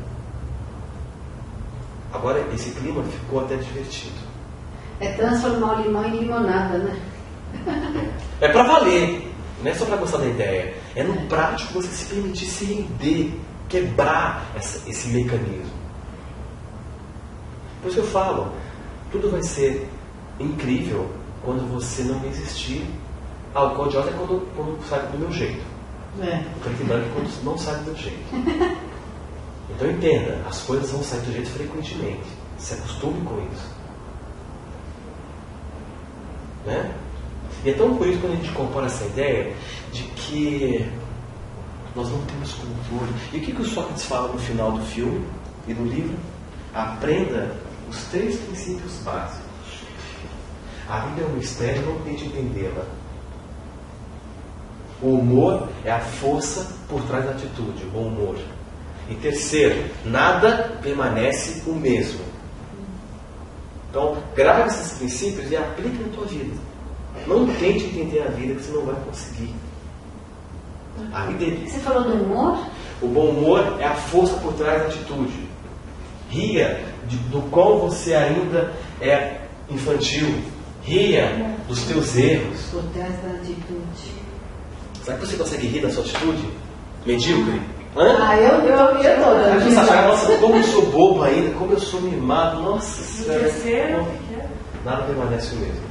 Agora, esse clima ficou até divertido. É transformar o limão em limonada, né? É pra valer, não é só pra gostar da ideia. É no prático você se permitir se render, quebrar esse mecanismo. Por isso eu falo, tudo vai ser incrível quando você não resistir. O cor-de-rosa é quando sai do meu jeito. O preto e branco é quando não sai do meu jeito. Então entenda, as coisas vão sair do jeito frequentemente. Se acostume com isso. Né? E é tão por isso quando a gente compara essa ideia de que nós não temos controle. E o que o Sócrates fala no final do filme e do livro? Aprenda os 3 princípios básicos. A vida é um mistério, não tente entendê-la. O humor é a força por trás da atitude, o bom humor. E terceiro, nada permanece o mesmo. Então, grave esses princípios e aplique na tua vida. Não tente entender a vida, que você não vai conseguir. A vida Você falou do humor? O bom humor é a força por trás da atitude. Ria do qual você ainda é infantil. Ria dos teus erros. Por trás da atitude. Será que você consegue rir da sua atitude? Medíocre? Eu toda. Você acha, nossa, como eu sou bobo ainda, como eu sou mimado, nossa senhora. Nada permanece o mesmo.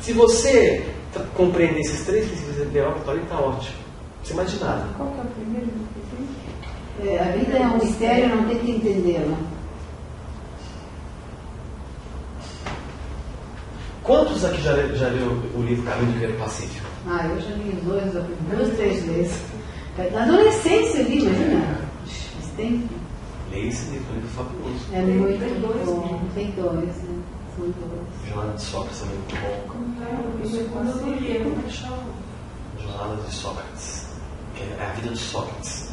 Se você compreender esses 3 princípios ideais, para ele está ótimo. Você imagina nada. Qual que é o primeiro princípio? A vida é um mistério, não tenta entendê-la. Quantos aqui já leu o livro Caminho do Guerreiro Pacífico? Eu já li duas, 3 vezes. Na adolescência eu li, imagina. Faz tempo. Leia esse livro, um livro fabuloso. É muito bom. Tem 2, né? São 2. Jornada de Sócrates também é muito bom. Jornada de Sócrates. Que é a vida de Sócrates.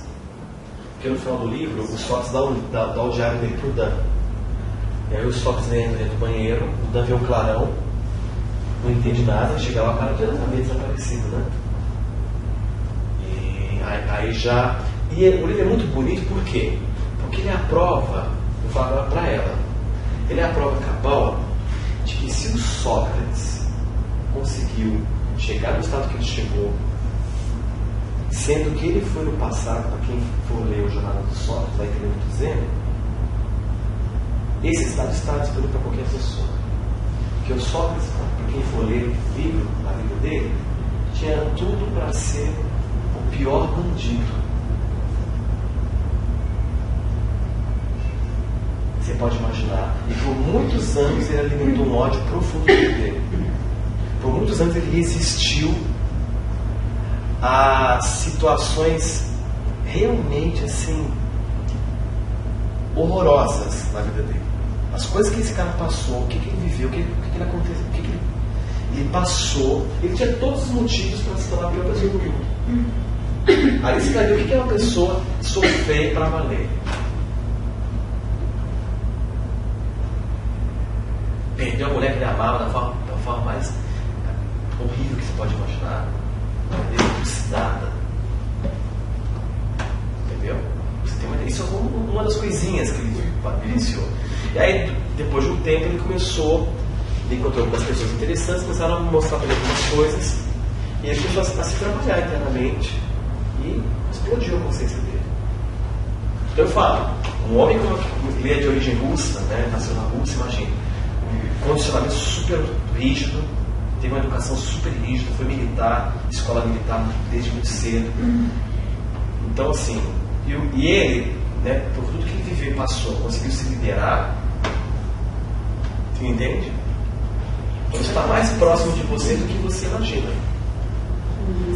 Porque no final do livro, o Sócrates dá o diário dele pro Dan. E aí o Sócrates entra dentro do banheiro, o Dan vê um clarão, não entende nada, chega lá, o cara já está meio desaparecido, né? E aí já... E o livro é muito bonito, por quê? Porque ele é a prova, vou falar agora para ela, ele é a prova cabal de que se o Sócrates conseguiu chegar no estado que ele chegou, sendo que ele foi no passado, para quem for ler o Jornada do Sócrates, vai entender o que eu estou dizendo, esse estado está disponível para qualquer pessoa. Porque o Sócrates, para quem for ler o livro, a vida dele, tinha tudo para ser o pior bandido. Você pode imaginar. E por muitos anos ele alimentou um ódio profundo dele. Por muitos anos ele resistiu a situações realmente assim horrorosas na vida dele. As coisas que esse cara passou, o que ele viveu, o que ele aconteceu, ele passou, ele tinha todos os motivos para se tornar a pior pessoa do mundo. Aí ele escreveu o que é uma pessoa sofrer para valer. Perdeu a mulher que ele amava da forma mais horrível que você pode imaginar. Trucidada. Entendeu? Isso é uma das coisinhas que ele vivenciou. E aí, depois de um tempo, ele encontrou algumas pessoas interessantes, começaram a mostrar para ele algumas coisas, e ele começou a se trabalhar internamente, e explodiu a consciência dele. Então eu falo, um homem que ele é de origem russa, né, nasceu na Rússia, imagina, um condicionamento super rígido, teve uma educação super rígida, foi militar, escola militar desde muito cedo. Então assim, e ele, né, por tudo que ele viveu e passou, conseguiu se liderar. Você entende? Então está mais próximo de você do que você imagina.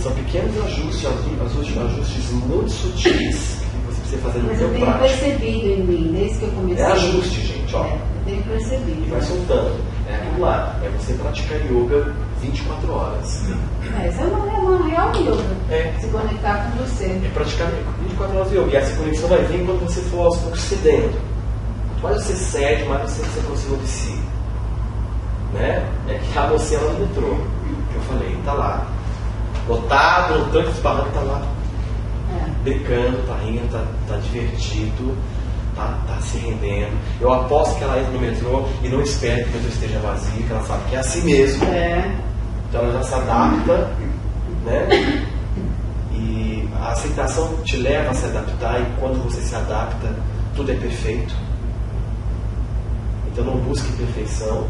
São pequenos ajustes muito sutis que você precisa fazer no Mas seu eu tenho prático. percebido em mim, desde que eu comecei. É ajuste, gente, ó. Eu tenho percebido. E vai soltando. É aquilo lá, é você praticar yoga 24 horas. Essa é uma real yoga. É. Se conectar com você. É praticar 24 horas de yoga. E essa conexão vai vir quando você for aos poucos cedendo. Quando você cede, mais você se aproxima de si. Né? É que a você ela no metrô. Que eu falei, tá lá. Lotado, no tanque esbarrando, tá lá. Brincando, tá rindo, tá divertido, tá se rendendo. Eu aposto que ela entra no metrô e não espera que o metrô esteja vazio, que ela sabe que é assim mesmo. Então ela já se adapta, né? E a aceitação te leva a se adaptar, e quando você se adapta, tudo é perfeito. Então não busque perfeição,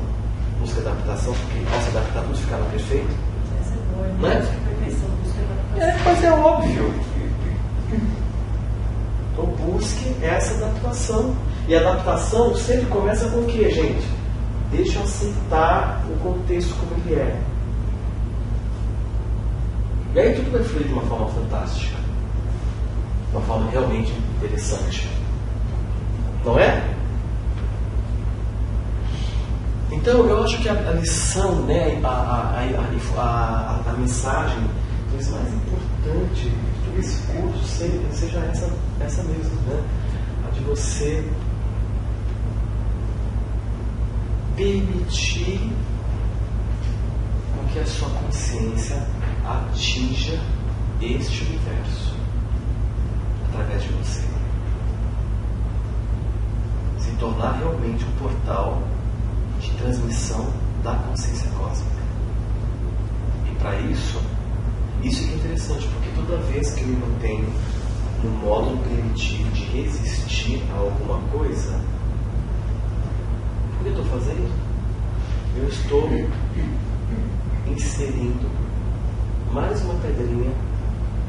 busque adaptação, porque ao se adaptar tudo ficará perfeito. Essa é boa, Não é? Busca perfeição, busca adaptação. Mas é óbvio. Então busque essa adaptação. E a adaptação sempre começa com o quê, gente? Deixa eu aceitar o contexto como ele é. E aí tudo vai fluir de uma forma fantástica. De uma forma realmente interessante. Não é? Então eu acho que a lição, né, a mensagem mais importante de todo esse curso seja essa mesmo, né? A de você permitir que a sua consciência atinja este universo através de você. Se tornar realmente um portal de transmissão da consciência cósmica. E para isso que é interessante, porque toda vez que eu me mantenho no módulo primitivo de resistir a alguma coisa, o que eu estou fazendo? Eu estou inserindo mais uma pedrinha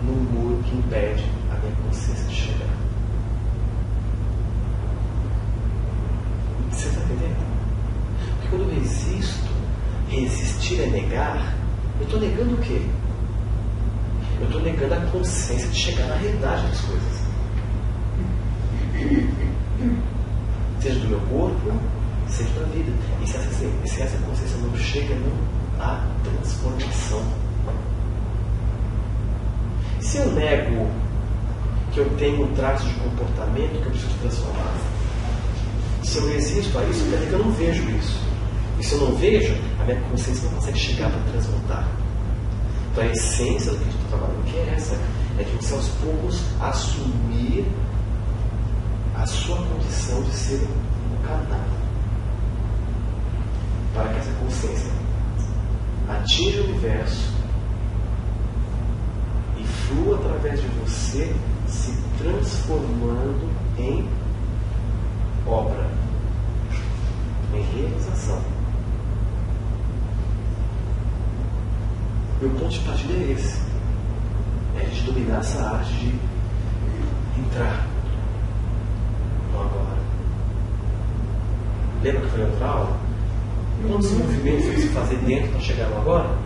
no muro que impede a minha consciência de chegar. Você está entendendo? Porque quando eu resisto, resistir é negar, eu estou negando o quê? Eu estou negando a consciência de chegar na realidade das coisas. Seja do meu corpo, seja da vida. E se essa consciência não chega, não há transformação. Se eu nego que eu tenho um traço de comportamento que eu preciso transformar, se eu resisto a isso, quer dizer que eu não vejo isso. E se eu não vejo, a minha consciência não consegue chegar para transmutar. Então a essência do que eu estou trabalhando aqui é essa. É de você aos poucos assumir a sua condição de ser um canal. Para que essa consciência atinja o universo e flua através de você, se transformando em obra, em realização. Meu ponto de partida é esse. É de dominar essa arte de entrar no agora. Lembra que foi outra aula? Quantos movimentos eu preciso fazer dentro para chegar no agora?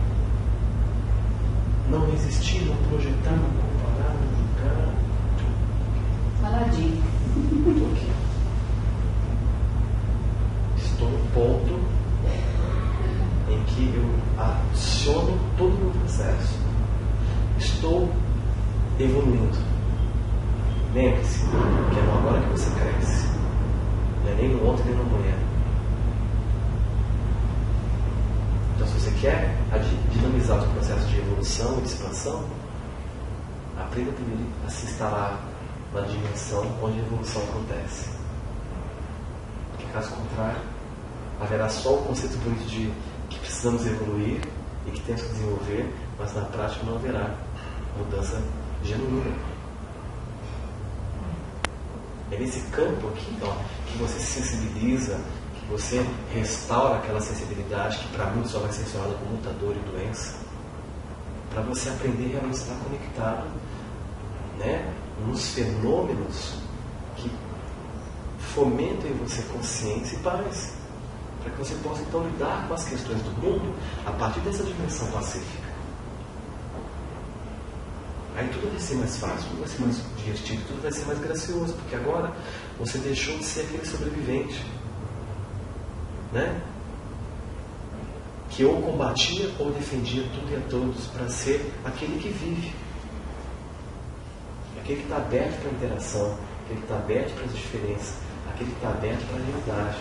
Não resistir, não projetar, não comparar, não julgar. Maladinho. Estou aqui. Estou no ponto em que eu aciono todo o meu processo. Estou evoluindo. Lembre-se que é no agora que você cresce. Não é nem no ontem nem no amanhã. Então, se você quer dinamizar o processo de evolução e de expansão, aprenda primeiro a se instalar na dimensão onde a evolução acontece. Porque, caso contrário, haverá só o conceito bonito de que precisamos evoluir e que temos que desenvolver, mas na prática não haverá mudança genuína. É nesse campo aqui, ó, que você se sensibiliza, que você restaura aquela sensibilidade que para muitos só vai ser mencionada como muita dor e doença, para você aprender realmente a estar conectado, né, nos fenômenos que fomentam em você consciência e paz, para que você possa então lidar com as questões do mundo a partir dessa dimensão pacífica. Aí tudo vai ser mais fácil, tudo vai ser mais divertido, tudo vai ser mais gracioso, porque agora você deixou de ser aquele sobrevivente, né? que ou combatia ou defendia tudo e a todos para ser aquele que vive. Aquele que está aberto para a interação, aquele que está aberto para as diferenças, aquele que está aberto para a realidade.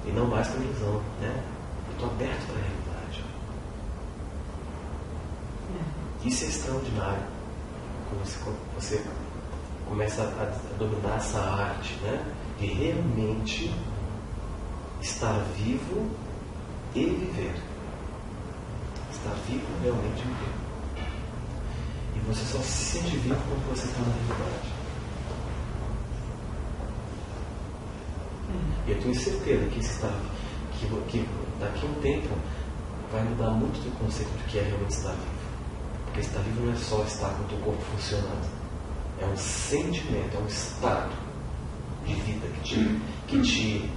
E não mais para a ilusão, né? Eu estou aberto para a realidade. Isso é extraordinário. Quando você começa a dominar essa arte, né? De realmente estar vivo e viver. Estar vivo realmente e viver. E você só se sente vivo quando você está na realidade. E eu tenho certeza que daqui a um tempo vai mudar muito do conceito de que é realmente estar vivo. Porque estar vivo não é só estar com o teu corpo funcionando. É um sentimento, é um estado de vida que te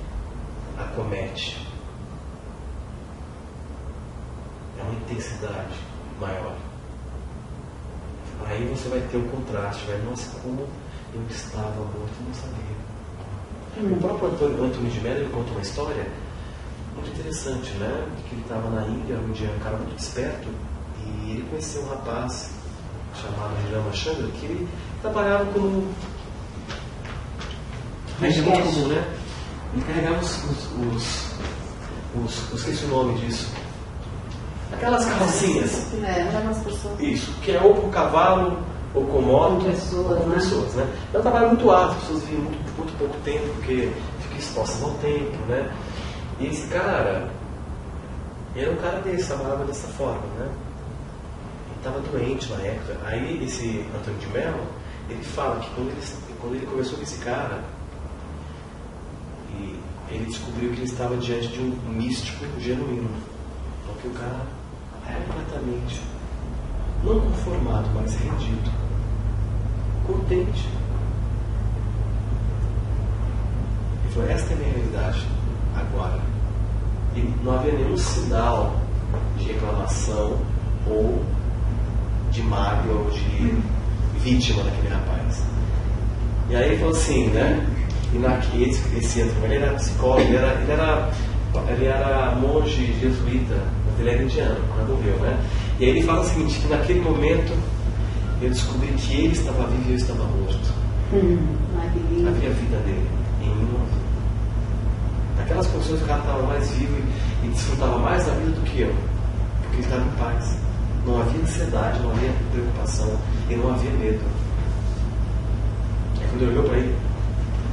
acomete. É uma intensidade maior. Aí você vai ter o contraste, nossa, como eu estava morto e não sabia. O próprio Anthony de Mello, ele conta uma história muito interessante, né? Que ele estava na Índia, um dia um cara muito desperto, e ele conheceu um rapaz chamado Rama Chandra, que ele trabalhava como regimento comum, né? Ele carregava esqueci o nome disso. Aquelas carrocinhas. Isso, que é ou com cavalo, ou com moto, ou com pessoas, né? É um trabalho muito árduo, as pessoas vivem muito pouco tempo, porque ficam expostas ao tempo, né? E esse cara, ele era um cara desse, trabalhava dessa forma, né? Ele estava doente na época. Aí esse Antônio de Mello, ele fala que quando ele conversou com esse cara, e ele descobriu que ele estava diante de um místico genuíno. Porque o cara era completamente, não conformado, mas rendido, contente. Ele falou, esta é a minha realidade agora. E não havia nenhum sinal de reclamação ou de mágoa ou de vítima daquele rapaz. E aí ele falou assim, né? E esse Antônio, ele era psicólogo, ele era monge jesuíta, ele era indiano, quando morreu, né? E aí ele fala o seguinte, que naquele momento eu descobri que ele estava vivo e eu estava morto. Havia a vida dele em mim. Naquelas condições o cara estava mais vivo e desfrutava mais da vida do que eu, porque ele estava em paz. Não havia ansiedade, não havia preocupação e não havia medo. Aí quando ele olhou para ele,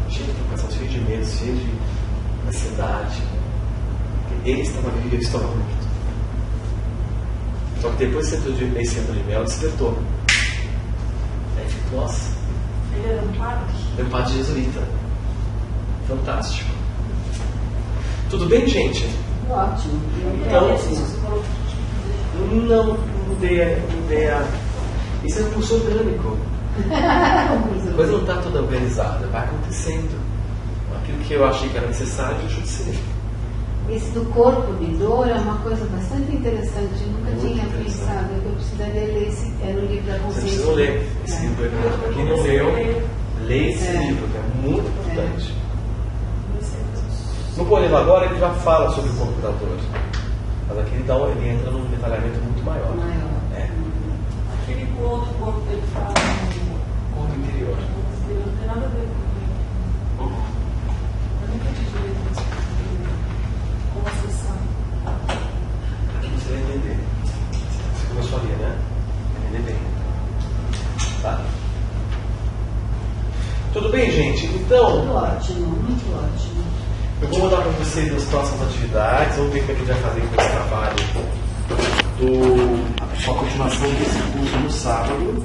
cheio de preocupação, cheio de medo, cheio de ansiedade, ele estava vivo e eu estava morto. Só que depois esse Antônio de Mello despertou. Aí ficou, nossa. Ele era um padre? Ele era um padre jesuíta. Fantástico. Tudo bem, gente? Ótimo. Então, não mudei a... Isso é um curso orgânico. A coisa não está toda organizada, vai acontecendo. Aquilo que eu achei que era necessário, deixa de ser. Esse do corpo de dor é uma coisa bastante interessante. Eu nunca tinha pensado. Eu precisaria ler esse. É no livro da consciência. Você precisa ler esse livro. Para quem não leu, leia esse livro, que é muito importante. Não vou ler agora, ele já fala sobre o corpo da dor. Mas aqui ele entra num detalhamento muito maior. Aquele outro corpo que ele fala no corpo interior. Não tem nada a ver com ele. Eu nunca tive direito como acessar. Aqui você vai entender. Você começou a ler, né? Vai entender bem. Tá? Tudo bem, gente? Então. Muito ótimo, muito ótimo. Eu vou mandar para vocês as próximas atividades. Vamos ver como é que a gente vai fazer com esse trabalho. A continuação desse curso no sábado.